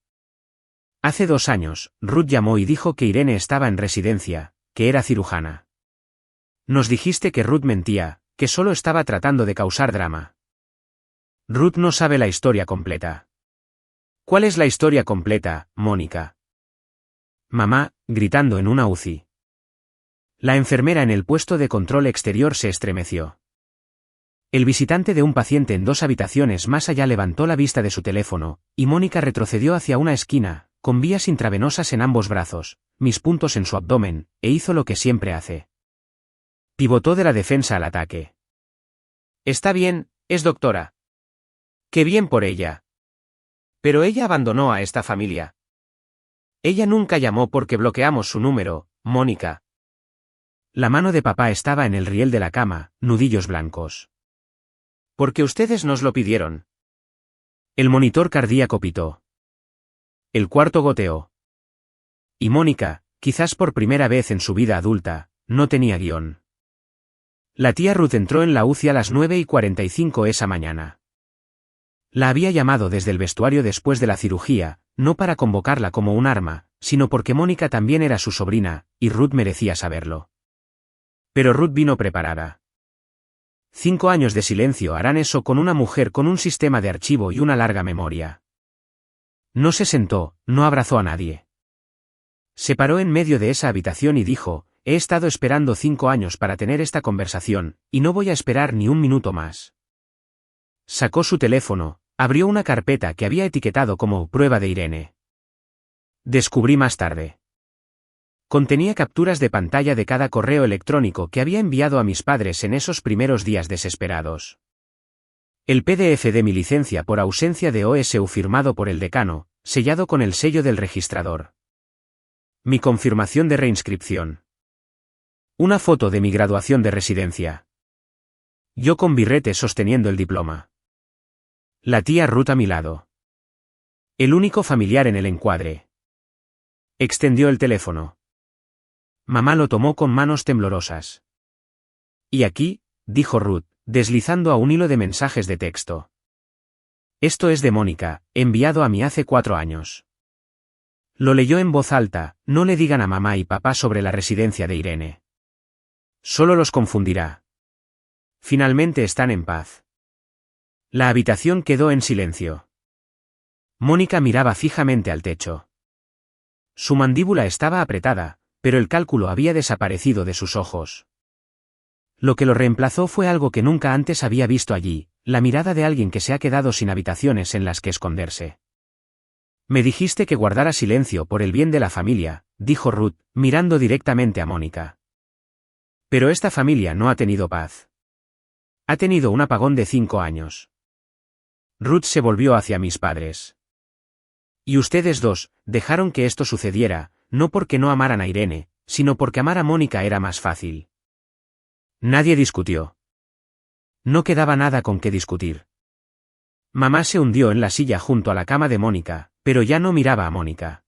Hace 2 años, Ruth llamó y dijo que Irene estaba en residencia, que era cirujana. Nos dijiste que Ruth mentía, que solo estaba tratando de causar drama. Ruth no sabe la historia completa. ¿Cuál es la historia completa, Mónica? Mamá, gritando en una UCI. La enfermera en el puesto de control exterior se estremeció. El visitante de un paciente en 2 habitaciones más allá levantó la vista de su teléfono, y Mónica retrocedió hacia una esquina, con vías intravenosas en ambos brazos, mis puntos en su abdomen, e hizo lo que siempre hace. Pivotó de la defensa al ataque. Está bien, es doctora. Qué bien por ella. Pero ella abandonó a esta familia. Ella nunca llamó porque bloqueamos su número, Mónica. La mano de papá estaba en el riel de la cama, nudillos blancos. Porque ustedes nos lo pidieron. El monitor cardíaco pitó. El cuarto goteó. Y Mónica, quizás por primera vez en su vida adulta, no tenía guión. La tía Ruth entró en la UCI a las 9:45 esa mañana. La había llamado desde el vestuario después de la cirugía, no para convocarla como un arma, sino porque Mónica también era su sobrina, y Ruth merecía saberlo. Pero Ruth vino preparada. 5 años de silencio harán eso con una mujer con un sistema de archivo y una larga memoria. No se sentó, no abrazó a nadie. Se paró en medio de esa habitación y dijo, he estado esperando 5 años para tener esta conversación, y no voy a esperar ni un minuto más. Sacó su teléfono, abrió una carpeta que había etiquetado como prueba de Irene. Descubrí más tarde. Contenía capturas de pantalla de cada correo electrónico que había enviado a mis padres en esos primeros días desesperados. El PDF de mi licencia por ausencia de OSU firmado por el decano, sellado con el sello del registrador. Mi confirmación de reinscripción. Una foto de mi graduación de residencia. Yo con birrete sosteniendo el diploma. La tía Ruth a mi lado. El único familiar en el encuadre. Extendió el teléfono. Mamá lo tomó con manos temblorosas. Y aquí, dijo Ruth, deslizando a un hilo de mensajes de texto. Esto es de Mónica, enviado a mí hace 4 años. Lo leyó en voz alta, no le digan a mamá y papá sobre la residencia de Irene. Solo los confundirá. Finalmente están en paz. La habitación quedó en silencio. Mónica miraba fijamente al techo. Su mandíbula estaba apretada, pero el cálculo había desaparecido de sus ojos. Lo que lo reemplazó fue algo que nunca antes había visto allí, la mirada de alguien que se ha quedado sin habitaciones en las que esconderse. Me dijiste que guardara silencio por el bien de la familia, dijo Ruth, mirando directamente a Mónica. Pero esta familia no ha tenido paz. Ha tenido un apagón de 5 años. Ruth se volvió hacia mis padres. Y ustedes dos, dejaron que esto sucediera, no porque no amaran a Irene, sino porque amar a Mónica era más fácil. Nadie discutió. No quedaba nada con qué discutir. Mamá se hundió en la silla junto a la cama de Mónica, pero ya no miraba a Mónica.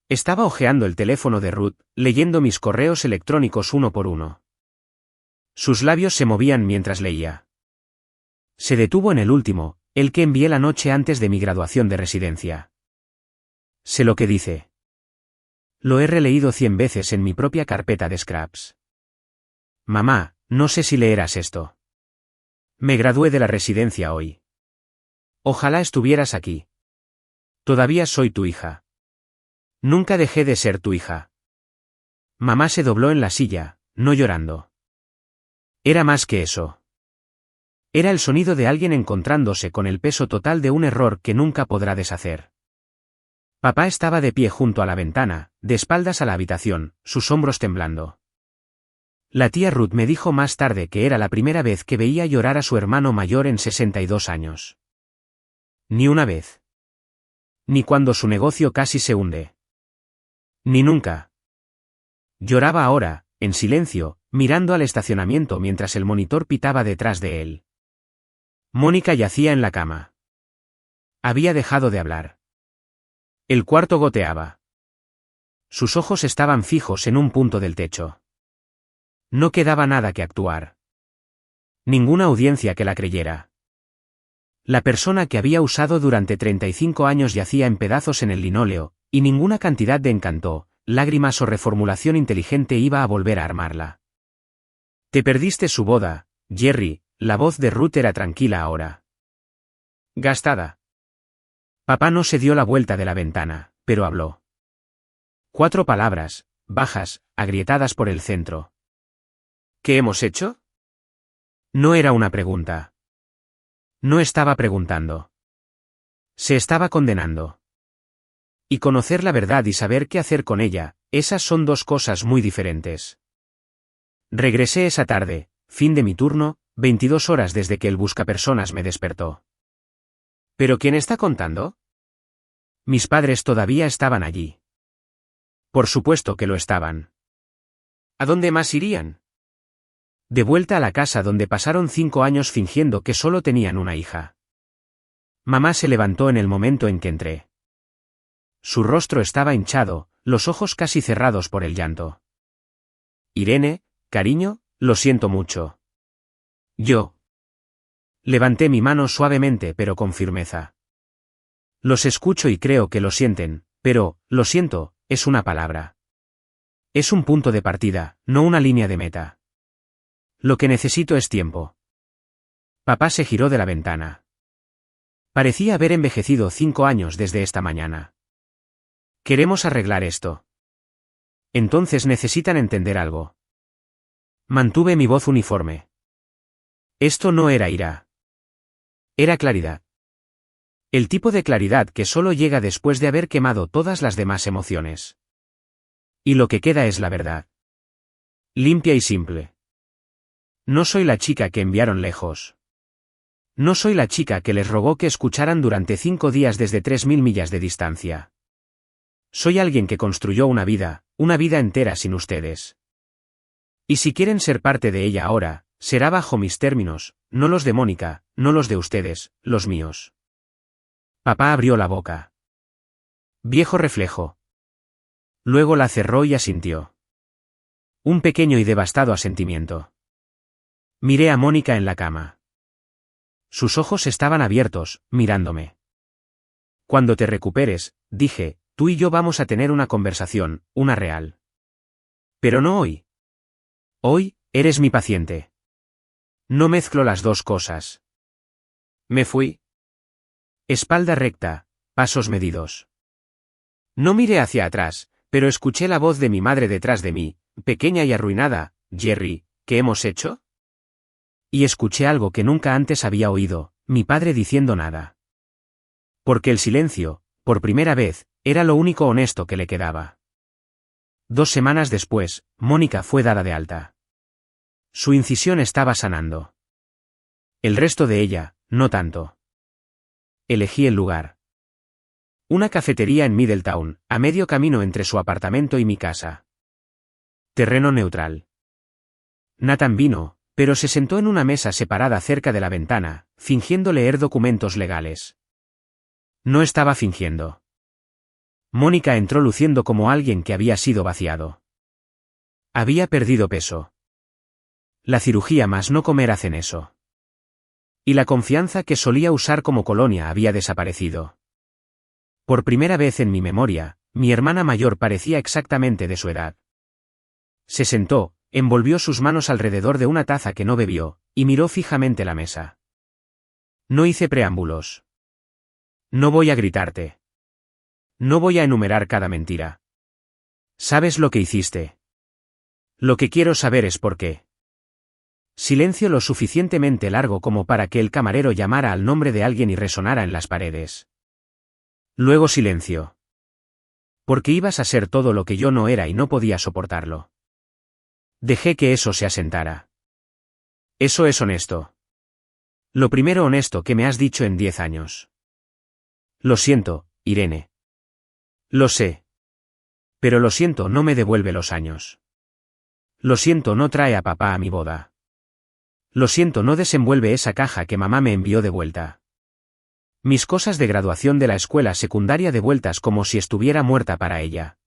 Estaba hojeando el teléfono de Ruth, leyendo mis correos electrónicos uno por uno. Sus labios se movían mientras leía. Se detuvo en el último, el que envié la noche antes de mi graduación de residencia. Sé lo que dice. Lo he releído 100 veces en mi propia carpeta de scraps. Mamá, no sé si leerás esto. Me gradué de la residencia hoy. Ojalá estuvieras aquí. Todavía soy tu hija. Nunca dejé de ser tu hija. Mamá se dobló en la silla, no llorando. Era más que eso. Era el sonido de alguien encontrándose con el peso total de un error que nunca podrá deshacer. Papá estaba de pie junto a la ventana, de espaldas a la habitación, sus hombros temblando. La tía Ruth me dijo más tarde que era la primera vez que veía llorar a su hermano mayor en 62 años. Ni una vez. Ni cuando su negocio casi se hunde. Ni nunca. Lloraba ahora, en silencio, mirando al estacionamiento mientras el monitor pitaba detrás de él. Mónica yacía en la cama. Había dejado de hablar. El cuarto goteaba. Sus ojos estaban fijos en un punto del techo. No quedaba nada que actuar. Ninguna audiencia que la creyera. La persona que había usado durante 35 años yacía en pedazos en el linóleo, y ninguna cantidad de encanto, lágrimas o reformulación inteligente iba a volver a armarla. Te perdiste su boda, Jerry. La voz de Ruth era tranquila ahora. Gastada. Papá no se dio la vuelta de la ventana, pero habló. 4 palabras, bajas, agrietadas por el centro. ¿Qué hemos hecho? No era una pregunta. No estaba preguntando. Se estaba condenando. Y conocer la verdad y saber qué hacer con ella, esas son dos cosas muy diferentes. Regresé esa tarde, fin de mi turno, 22 horas desde que el buscapersonas me despertó. ¿Pero quién está contando? Mis padres todavía estaban allí. Por supuesto que lo estaban. ¿A dónde más irían? De vuelta a la casa donde pasaron 5 años fingiendo que solo tenían una hija. Mamá se levantó en el momento en que entré. Su rostro estaba hinchado, los ojos casi cerrados por el llanto. Irene, cariño, lo siento mucho. Yo. Levanté mi mano suavemente pero con firmeza. Los escucho y creo que lo sienten, pero, lo siento, es una palabra. Es un punto de partida, no una línea de meta. Lo que necesito es tiempo. Papá se giró de la ventana. Parecía haber envejecido 5 años desde esta mañana. Queremos arreglar esto. Entonces necesitan entender algo. Mantuve mi voz uniforme. Esto no era ira. Era claridad. El tipo de claridad que solo llega después de haber quemado todas las demás emociones. Y lo que queda es la verdad. Limpia y simple. No soy la chica que enviaron lejos. No soy la chica que les rogó que escucharan durante 5 días desde 3000 millas de distancia. Soy alguien que construyó una vida entera sin ustedes. Y si quieren ser parte de ella ahora, será bajo mis términos, no los de Mónica, no los de ustedes, los míos. Papá abrió la boca. Viejo reflejo. Luego la cerró y asintió. Un pequeño y devastado asentimiento. Miré a Mónica en la cama. Sus ojos estaban abiertos, mirándome. Cuando te recuperes, dije, tú y yo vamos a tener una conversación, una real. Pero no hoy. Hoy, eres mi paciente. No mezclo las dos cosas. Me fui. Espalda recta, pasos medidos. No miré hacia atrás, pero escuché la voz de mi madre detrás de mí, pequeña y arruinada. Jerry, ¿qué hemos hecho? Y escuché algo que nunca antes había oído, mi padre diciendo nada. Porque el silencio, por primera vez, era lo único honesto que le quedaba. 2 semanas después, Mónica fue dada de alta. Su incisión estaba sanando. El resto de ella, no tanto. Elegí el lugar. Una cafetería en Middletown, a medio camino entre su apartamento y mi casa. Terreno neutral. Nathan vino, pero se sentó en una mesa separada cerca de la ventana, fingiendo leer documentos legales. No estaba fingiendo. Mónica entró luciendo como alguien que había sido vaciado. Había perdido peso. La cirugía más no comer hacen eso. Y la confianza que solía usar como colonia había desaparecido. Por primera vez en mi memoria, mi hermana mayor parecía exactamente de su edad. Se sentó, envolvió sus manos alrededor de una taza que no bebió, y miró fijamente la mesa. No hice preámbulos. No voy a gritarte. No voy a enumerar cada mentira. ¿Sabes lo que hiciste? Lo que quiero saber es por qué. Silencio lo suficientemente largo como para que el camarero llamara al nombre de alguien y resonara en las paredes. Luego silencio. Porque ibas a ser todo lo que yo no era y no podía soportarlo. Dejé que eso se asentara. Eso es honesto. Lo primero honesto que me has dicho en 10 años. Lo siento, Irene. Lo sé. Pero lo siento no me devuelve los años. Lo siento no trae a papá a mi boda. Lo siento no desenvuelve esa caja que mamá me envió de vuelta. Mis cosas de graduación de la escuela secundaria devueltas como si estuviera muerta para ella.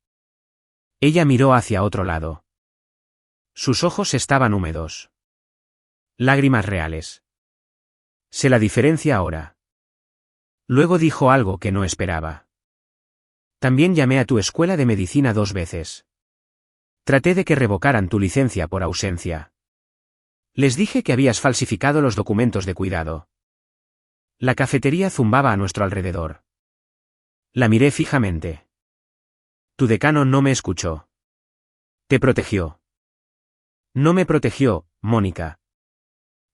Ella miró hacia otro lado. Sus ojos estaban húmedos. Lágrimas reales. Sé la diferencia ahora. Luego dijo algo que no esperaba. También llamé a tu escuela de medicina 2 veces. Traté de que revocaran tu licencia por ausencia. Les dije que habías falsificado los documentos de cuidado. La cafetería zumbaba a nuestro alrededor. La miré fijamente. Tu decano no me escuchó. Te protegió. No me protegió, Mónica.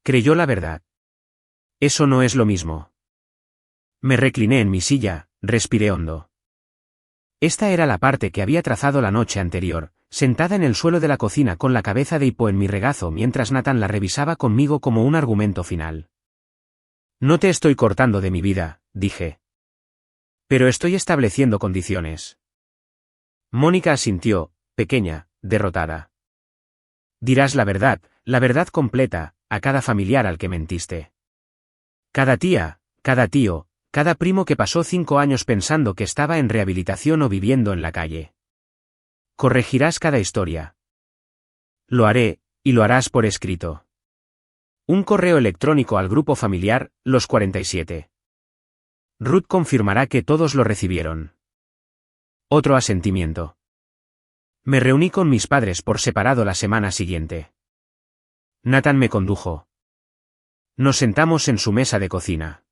Creyó la verdad. Eso no es lo mismo. Me recliné en mi silla, respiré hondo. Esta era la parte que había trazado la noche anterior, sentada en el suelo de la cocina con la cabeza de hipo en mi regazo mientras Nathan la revisaba conmigo como un argumento final. No te estoy cortando de mi vida, dije. Pero estoy estableciendo condiciones. Mónica asintió, pequeña, derrotada. Dirás la verdad completa, a cada familiar al que mentiste. Cada tía, cada tío, cada primo que pasó 5 años pensando que estaba en rehabilitación o viviendo en la calle. Corregirás cada historia. Lo haré, y lo harás por escrito. Un correo electrónico al grupo familiar, los 47. Ruth confirmará que todos lo recibieron. Otro asentimiento. Me reuní con mis padres por separado la semana siguiente. Nathan me condujo. Nos sentamos en su mesa de cocina.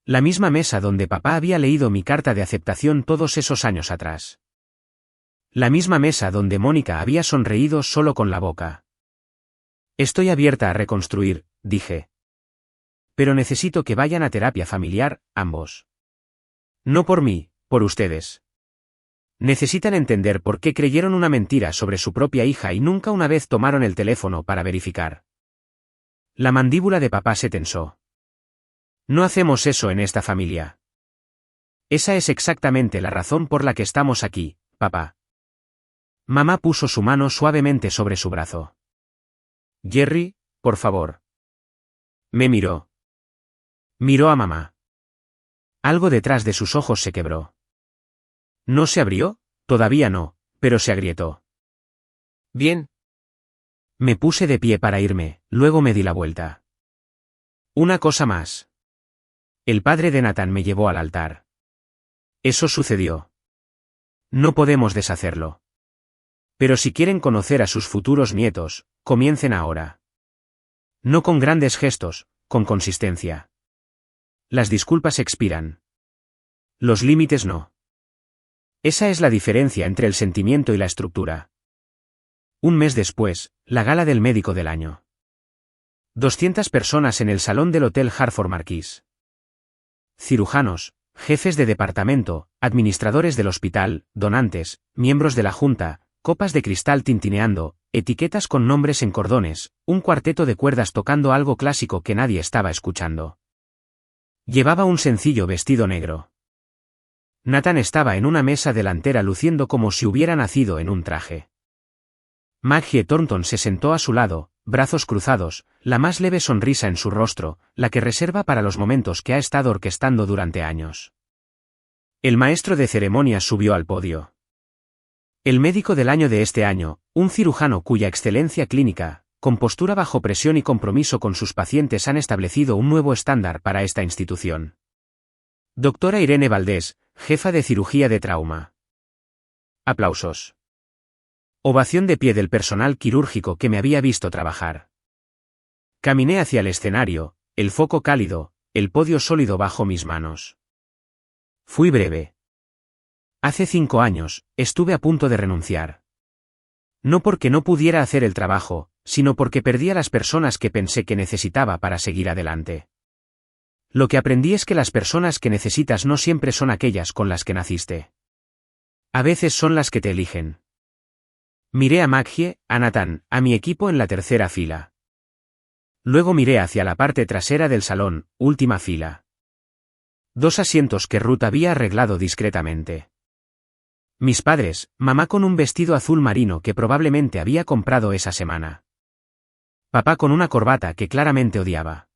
La misma mesa donde papá había leído mi carta de aceptación todos esos años atrás. La misma mesa donde Mónica había sonreído solo con la boca. Estoy abierta a reconstruir, dije. Pero necesito que vayan a terapia familiar, ambos. No por mí, por ustedes. Necesitan entender por qué creyeron una mentira sobre su propia hija y nunca una vez tomaron el teléfono para verificar. La mandíbula de papá se tensó. No hacemos eso en esta familia. Esa es exactamente la razón por la que estamos aquí, papá. Mamá puso su mano suavemente sobre su brazo. Jerry, por favor. Me miró. Miró a mamá. Algo detrás de sus ojos se quebró. ¿No se abrió? Todavía no, pero se agrietó. Bien. Me puse de pie para irme, luego me di la vuelta. Una cosa más. El padre de Nathan me llevó al altar. Eso sucedió. No podemos deshacerlo. Pero si quieren conocer a sus futuros nietos, comiencen ahora. No con grandes gestos, con consistencia. Las disculpas expiran. Los límites no. Esa es la diferencia entre el sentimiento y la estructura. Un mes después, la gala del médico del año. 200 personas en el salón del Hotel Hartford Marquis. Cirujanos, jefes de departamento, administradores del hospital, donantes, miembros de la junta, copas de cristal tintineando, etiquetas con nombres en cordones, un cuarteto de cuerdas tocando algo clásico que nadie estaba escuchando. Llevaba un sencillo vestido negro. Nathan estaba en una mesa delantera luciendo como si hubiera nacido en un traje. Maggie Thornton se sentó a su lado, brazos cruzados, la más leve sonrisa en su rostro, la que reserva para los momentos que ha estado orquestando durante años. El maestro de ceremonias subió al podio. El médico del año de este año, un cirujano cuya excelencia clínica, compostura bajo presión y compromiso con sus pacientes han establecido un nuevo estándar para esta institución. Doctora Irene Valdés, jefa de cirugía de trauma. Aplausos. Ovación de pie del personal quirúrgico que me había visto trabajar. Caminé hacia el escenario, el foco cálido, el podio sólido bajo mis manos. Fui breve. Hace 5 años, estuve a punto de renunciar. No porque no pudiera hacer el trabajo, sino porque perdí a las personas que pensé que necesitaba para seguir adelante. Lo que aprendí es que las personas que necesitas no siempre son aquellas con las que naciste. A veces son las que te eligen. Miré a Maggie, a Nathan, a mi equipo en la tercera fila. Luego miré hacia la parte trasera del salón, última fila. 2 asientos que Ruth había arreglado discretamente. Mis padres, mamá con un vestido azul marino que probablemente había comprado esa semana. Papá con una corbata que claramente odiaba.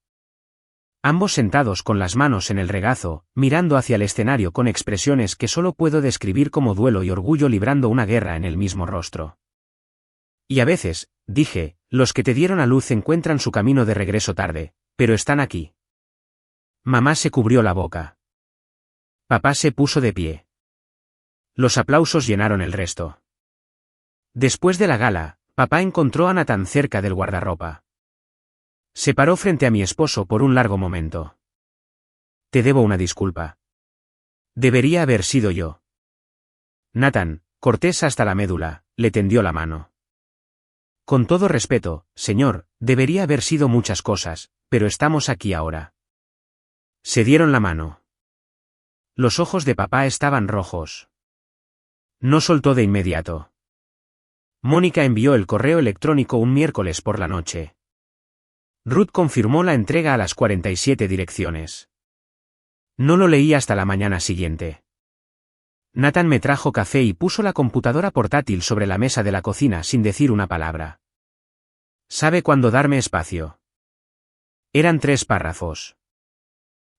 Ambos sentados con las manos en el regazo, mirando hacia el escenario con expresiones que solo puedo describir como duelo y orgullo librando una guerra en el mismo rostro. Y a veces, dije, los que te dieron a luz encuentran su camino de regreso tarde, pero están aquí. Mamá se cubrió la boca. Papá se puso de pie. Los aplausos llenaron el resto. Después de la gala, papá encontró a Nathan cerca del guardarropa. Se paró frente a mi esposo por un largo momento. Te debo una disculpa. Debería haber sido yo. Nathan, cortés hasta la médula, le tendió la mano. Con todo respeto, señor, debería haber sido muchas cosas, pero estamos aquí ahora. Se dieron la mano. Los ojos de papá estaban rojos. No soltó de inmediato. Mónica envió el correo electrónico un miércoles por la noche. Ruth confirmó la entrega a las 47 direcciones. No lo leí hasta la mañana siguiente. Nathan me trajo café y puso la computadora portátil sobre la mesa de la cocina sin decir una palabra. ¿Sabe cuándo darme espacio? Eran 3 párrafos.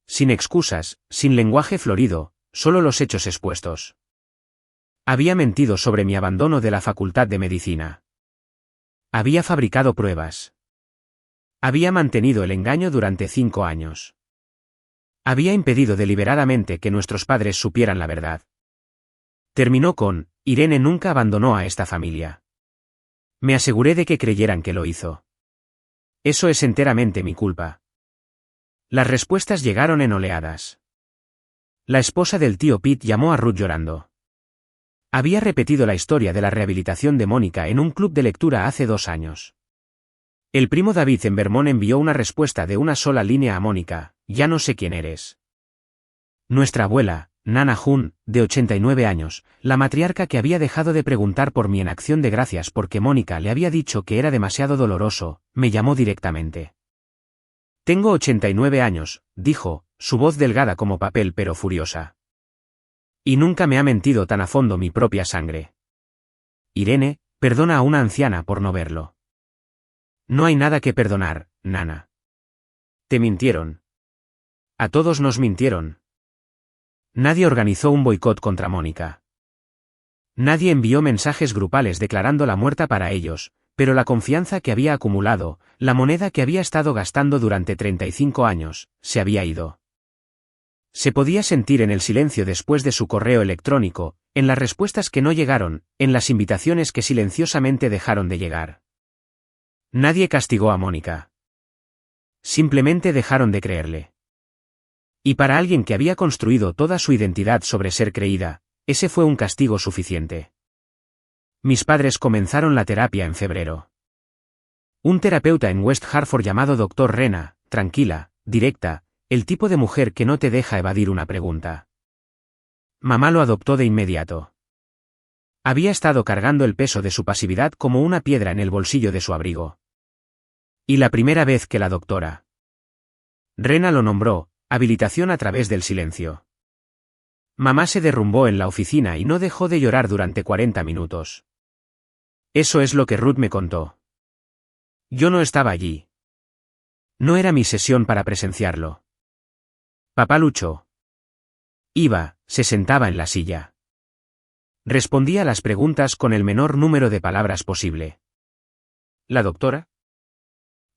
Sin excusas, sin lenguaje florido, solo los hechos expuestos. Había mentido sobre mi abandono de la facultad de medicina. Había fabricado pruebas. Había mantenido el engaño durante 5 años. Había impedido deliberadamente que nuestros padres supieran la verdad. Terminó con: Irene nunca abandonó a esta familia. Me aseguré de que creyeran que lo hizo. Eso es enteramente mi culpa. Las respuestas llegaron en oleadas. La esposa del tío Pete llamó a Ruth llorando. Había repetido la historia de la rehabilitación de Mónica en un club de lectura hace 2 años. El primo David en Vermont envió una respuesta de una sola línea a Mónica: ya no sé quién eres. Nuestra abuela, Nana Jun, de 89 años, la matriarca que había dejado de preguntar por mí en acción de gracias porque Mónica le había dicho que era demasiado doloroso, me llamó directamente. Tengo 89 años, dijo, su voz delgada como papel pero furiosa. Y nunca me ha mentido tan a fondo mi propia sangre. Irene, perdona a una anciana por no verlo. No hay nada que perdonar, Nana. Te mintieron. A todos nos mintieron. Nadie organizó un boicot contra Mónica. Nadie envió mensajes grupales declarándola la muerta para ellos, pero la confianza que había acumulado, la moneda que había estado gastando durante 35 años, se había ido. Se podía sentir en el silencio después de su correo electrónico, en las respuestas que no llegaron, en las invitaciones que silenciosamente dejaron de llegar. Nadie castigó a Mónica. Simplemente dejaron de creerle. Y para alguien que había construido toda su identidad sobre ser creída, ese fue un castigo suficiente. Mis padres comenzaron la terapia en febrero. Un terapeuta en West Hartford llamado Dr. Rena, tranquila, directa, el tipo de mujer que no te deja evadir una pregunta. Mamá lo adoptó de inmediato. Había estado cargando el peso de su pasividad como una piedra en el bolsillo de su abrigo. Y la primera vez que la doctora Rena lo nombró, habilitación a través del silencio. Mamá se derrumbó en la oficina y no dejó de llorar durante 40 minutos. Eso es lo que Ruth me contó. Yo no estaba allí. No era mi sesión para presenciarlo. Papá luchó. Iba, se sentaba en la silla. Respondía a las preguntas con el menor número de palabras posible. ¿La doctora?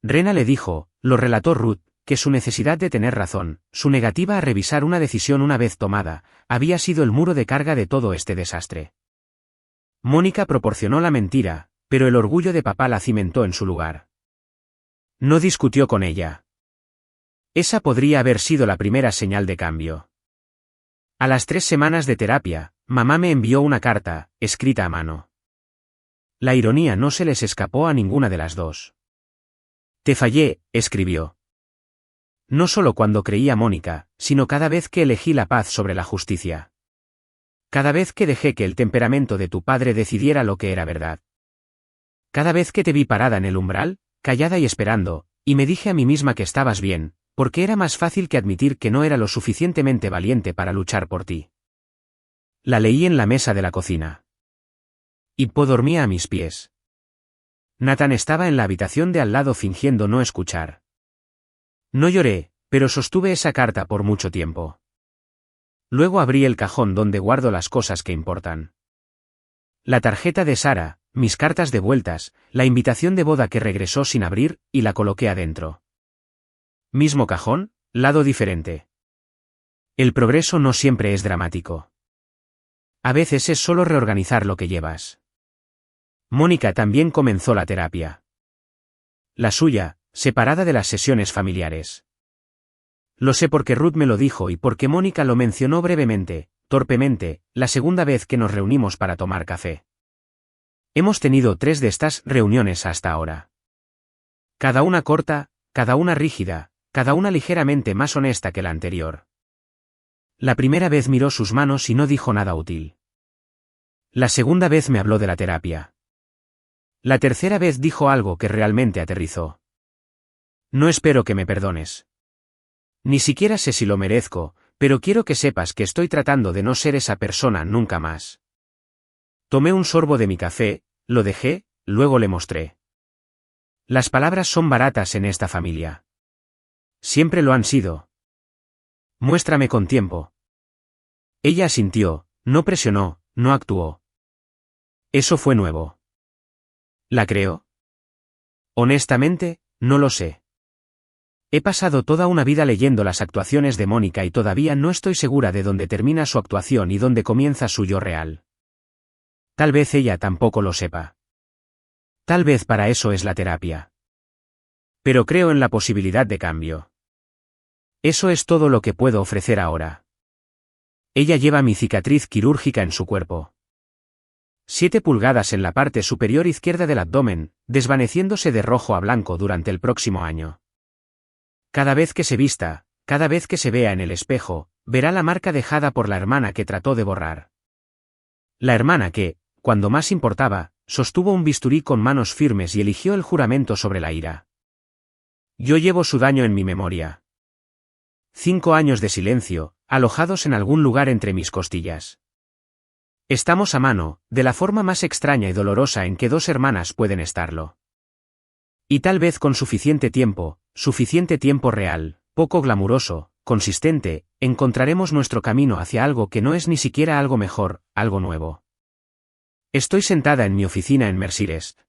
Rena le dijo, lo relató Ruth, que su necesidad de tener razón, su negativa a revisar una decisión una vez tomada, había sido el muro de carga de todo este desastre. Mónica proporcionó la mentira, pero el orgullo de papá la cimentó en su lugar. No discutió con ella. Esa podría haber sido la primera señal de cambio. A las 3 semanas de terapia, mamá me envió una carta, escrita a mano. La ironía no se les escapó a ninguna de las dos. Te fallé, escribió. No solo cuando creí a Mónica, sino cada vez que elegí la paz sobre la justicia. Cada vez que dejé que el temperamento de tu padre decidiera lo que era verdad. Cada vez que te vi parada en el umbral, callada y esperando, y me dije a mí misma que estabas bien, porque era más fácil que admitir que no era lo suficientemente valiente para luchar por ti. La leí en la mesa de la cocina. Hippo dormía a mis pies. Nathan estaba en la habitación de al lado fingiendo no escuchar. No lloré, pero sostuve esa carta por mucho tiempo. Luego abrí el cajón donde guardo las cosas que importan. La tarjeta de Sara, mis cartas de vueltas, la invitación de boda que regresó sin abrir, y la coloqué adentro. Mismo cajón, lado diferente. El progreso no siempre es dramático. A veces es solo reorganizar lo que llevas. Mónica también comenzó la terapia. La suya, separada de las sesiones familiares. Lo sé porque Ruth me lo dijo y porque Mónica lo mencionó brevemente, torpemente, la segunda vez que nos reunimos para tomar café. Hemos tenido 3 de estas reuniones hasta ahora. Cada una corta, cada una rígida, cada una ligeramente más honesta que la anterior. La primera vez miró sus manos y no dijo nada útil. La segunda vez me habló de la terapia. La tercera vez dijo algo que realmente aterrizó. No espero que me perdones. Ni siquiera sé si lo merezco, pero quiero que sepas que estoy tratando de no ser esa persona nunca más. Tomé un sorbo de mi café, lo dejé, luego le mostré. Las palabras son baratas en esta familia. Siempre lo han sido. Muéstrame con tiempo. Ella asintió, no presionó, no actuó. Eso fue nuevo. ¿La creo? Honestamente, no lo sé. He pasado toda una vida leyendo las actuaciones de Mónica y todavía no estoy segura de dónde termina su actuación y dónde comienza su yo real. Tal vez ella tampoco lo sepa. Tal vez para eso es la terapia. Pero creo en la posibilidad de cambio. Eso es todo lo que puedo ofrecer ahora. Ella lleva mi cicatriz quirúrgica en su cuerpo. 7 pulgadas en la parte superior izquierda del abdomen, desvaneciéndose de rojo a blanco durante el próximo año. Cada vez que se vista, cada vez que se vea en el espejo, verá la marca dejada por la hermana que trató de borrar. La hermana que, cuando más importaba, sostuvo un bisturí con manos firmes y eligió el juramento sobre la ira. Yo llevo su daño en mi memoria. 5 años de silencio, alojados en algún lugar entre mis costillas. Estamos a mano, de la forma más extraña y dolorosa en que 2 hermanas pueden estarlo. Y tal vez con suficiente tiempo real, poco glamuroso, consistente, encontraremos nuestro camino hacia algo que no es ni siquiera algo mejor, algo nuevo. Estoy sentada en mi oficina en Mercirest.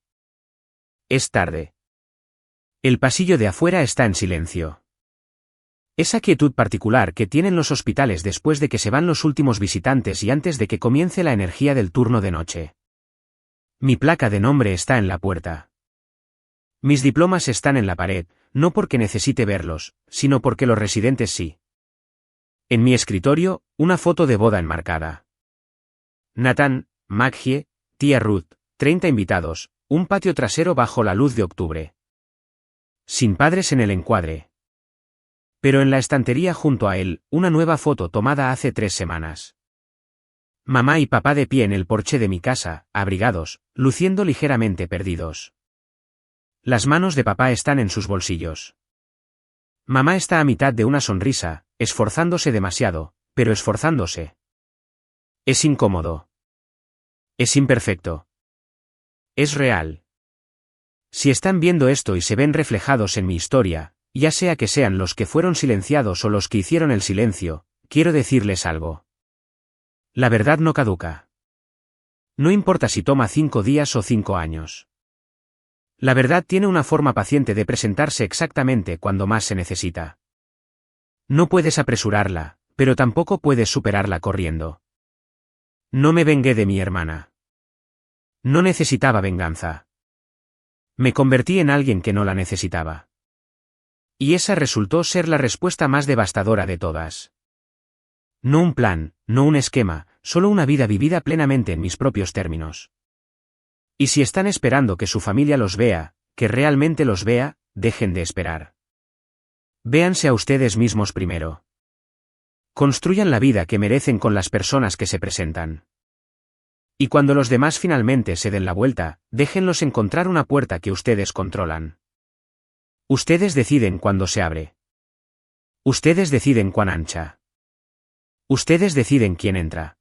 Es tarde. El pasillo de afuera está en silencio. Esa quietud particular que tienen los hospitales después de que se van los últimos visitantes y antes de que comience la energía del turno de noche. Mi placa de nombre está en la puerta. Mis diplomas están en la pared, no porque necesite verlos, sino porque los residentes sí. En mi escritorio, una foto de boda enmarcada. Nathan, Maggie, tía Ruth, 30 invitados, un patio trasero bajo la luz de octubre. Sin padres en el encuadre. Pero en la estantería junto a él, una nueva foto tomada hace 3 semanas. Mamá y papá de pie en el porche de mi casa, abrigados, luciendo ligeramente perdidos. Las manos de papá están en sus bolsillos. Mamá está a mitad de una sonrisa, esforzándose demasiado, pero esforzándose. Es incómodo. Es imperfecto. Es real. Si están viendo esto y se ven reflejados en mi historia, ya sea que sean los que fueron silenciados o los que hicieron el silencio, quiero decirles algo. La verdad no caduca. No importa si toma 5 días o 5 años. La verdad tiene una forma paciente de presentarse exactamente cuando más se necesita. No puedes apresurarla, pero tampoco puedes superarla corriendo. No me vengué de mi hermana. No necesitaba venganza. Me convertí en alguien que no la necesitaba. Y esa resultó ser la respuesta más devastadora de todas. No un plan, no un esquema, solo una vida vivida plenamente en mis propios términos. Y si están esperando que su familia los vea, que realmente los vea, dejen de esperar. Véanse a ustedes mismos primero. Construyan la vida que merecen con las personas que se presentan. Y cuando los demás finalmente se den la vuelta, déjenlos encontrar una puerta que ustedes controlan. Ustedes deciden cuándo se abre. Ustedes deciden cuán ancha. Ustedes deciden quién entra.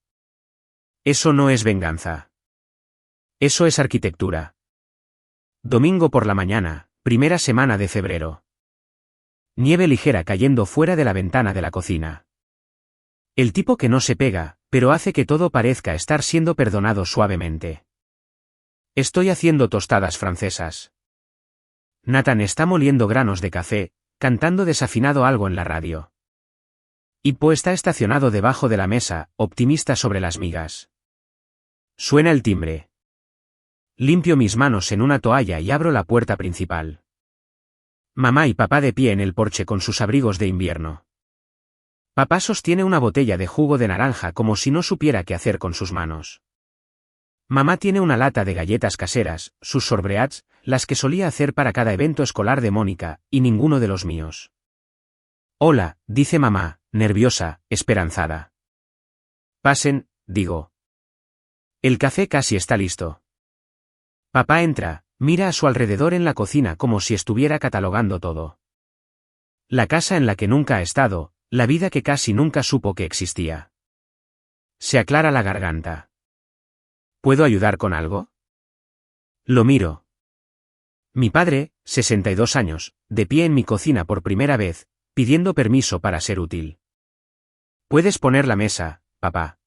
Eso no es venganza. Eso es arquitectura. Domingo por la mañana, primera semana de febrero. Nieve ligera cayendo fuera de la ventana de la cocina. El tipo que no se pega, pero hace que todo parezca estar siendo perdonado suavemente. Estoy haciendo tostadas francesas. Nathan está moliendo granos de café, cantando desafinado algo en la radio. Hippo está estacionado debajo de la mesa, optimista sobre las migas. Suena el timbre. Limpio mis manos en una toalla y abro la puerta principal. Mamá y papá de pie en el porche con sus abrigos de invierno. Papá sostiene una botella de jugo de naranja como si no supiera qué hacer con sus manos. Mamá tiene una lata de galletas caseras, sus sorbreats, las que solía hacer para cada evento escolar de Mónica, y ninguno de los míos. Hola, dice mamá, nerviosa, esperanzada. Pasen, digo. El café casi está listo. Papá entra, mira a su alrededor en la cocina como si estuviera catalogando todo. La casa en la que nunca ha estado, la vida que casi nunca supo que existía. Se aclara la garganta. ¿Puedo ayudar con algo? Lo miro. Mi padre, 62 años, de pie en mi cocina por primera vez, pidiendo permiso para ser útil. Puedes poner la mesa, papá.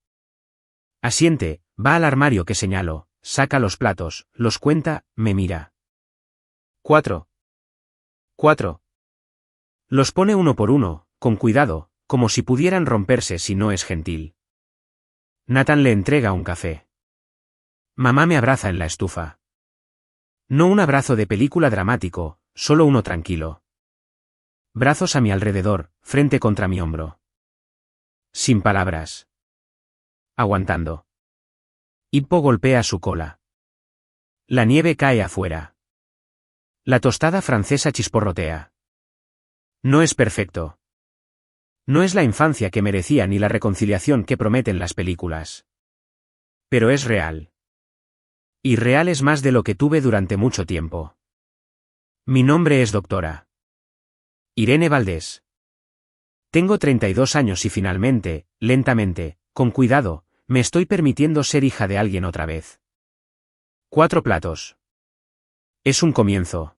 Asiente, va al armario que señalo, saca los platos, los cuenta, me mira. 4. Los pone uno por uno, con cuidado, como si pudieran romperse si no es gentil. Nathan le entrega un café. Mamá me abraza en la estufa. No un abrazo de película dramático, solo uno tranquilo. Brazos a mi alrededor, frente contra mi hombro. Sin palabras. Aguantando. Hippo golpea su cola. La nieve cae afuera. La tostada francesa chisporrotea. No es perfecto. No es la infancia que merecía ni la reconciliación que prometen las películas. Pero es real. Y real es más de lo que tuve durante mucho tiempo. Mi nombre es doctora Irene Valdés. Tengo 32 años y finalmente, lentamente, con cuidado, me estoy permitiendo ser hija de alguien otra vez. 4 platos. Es un comienzo.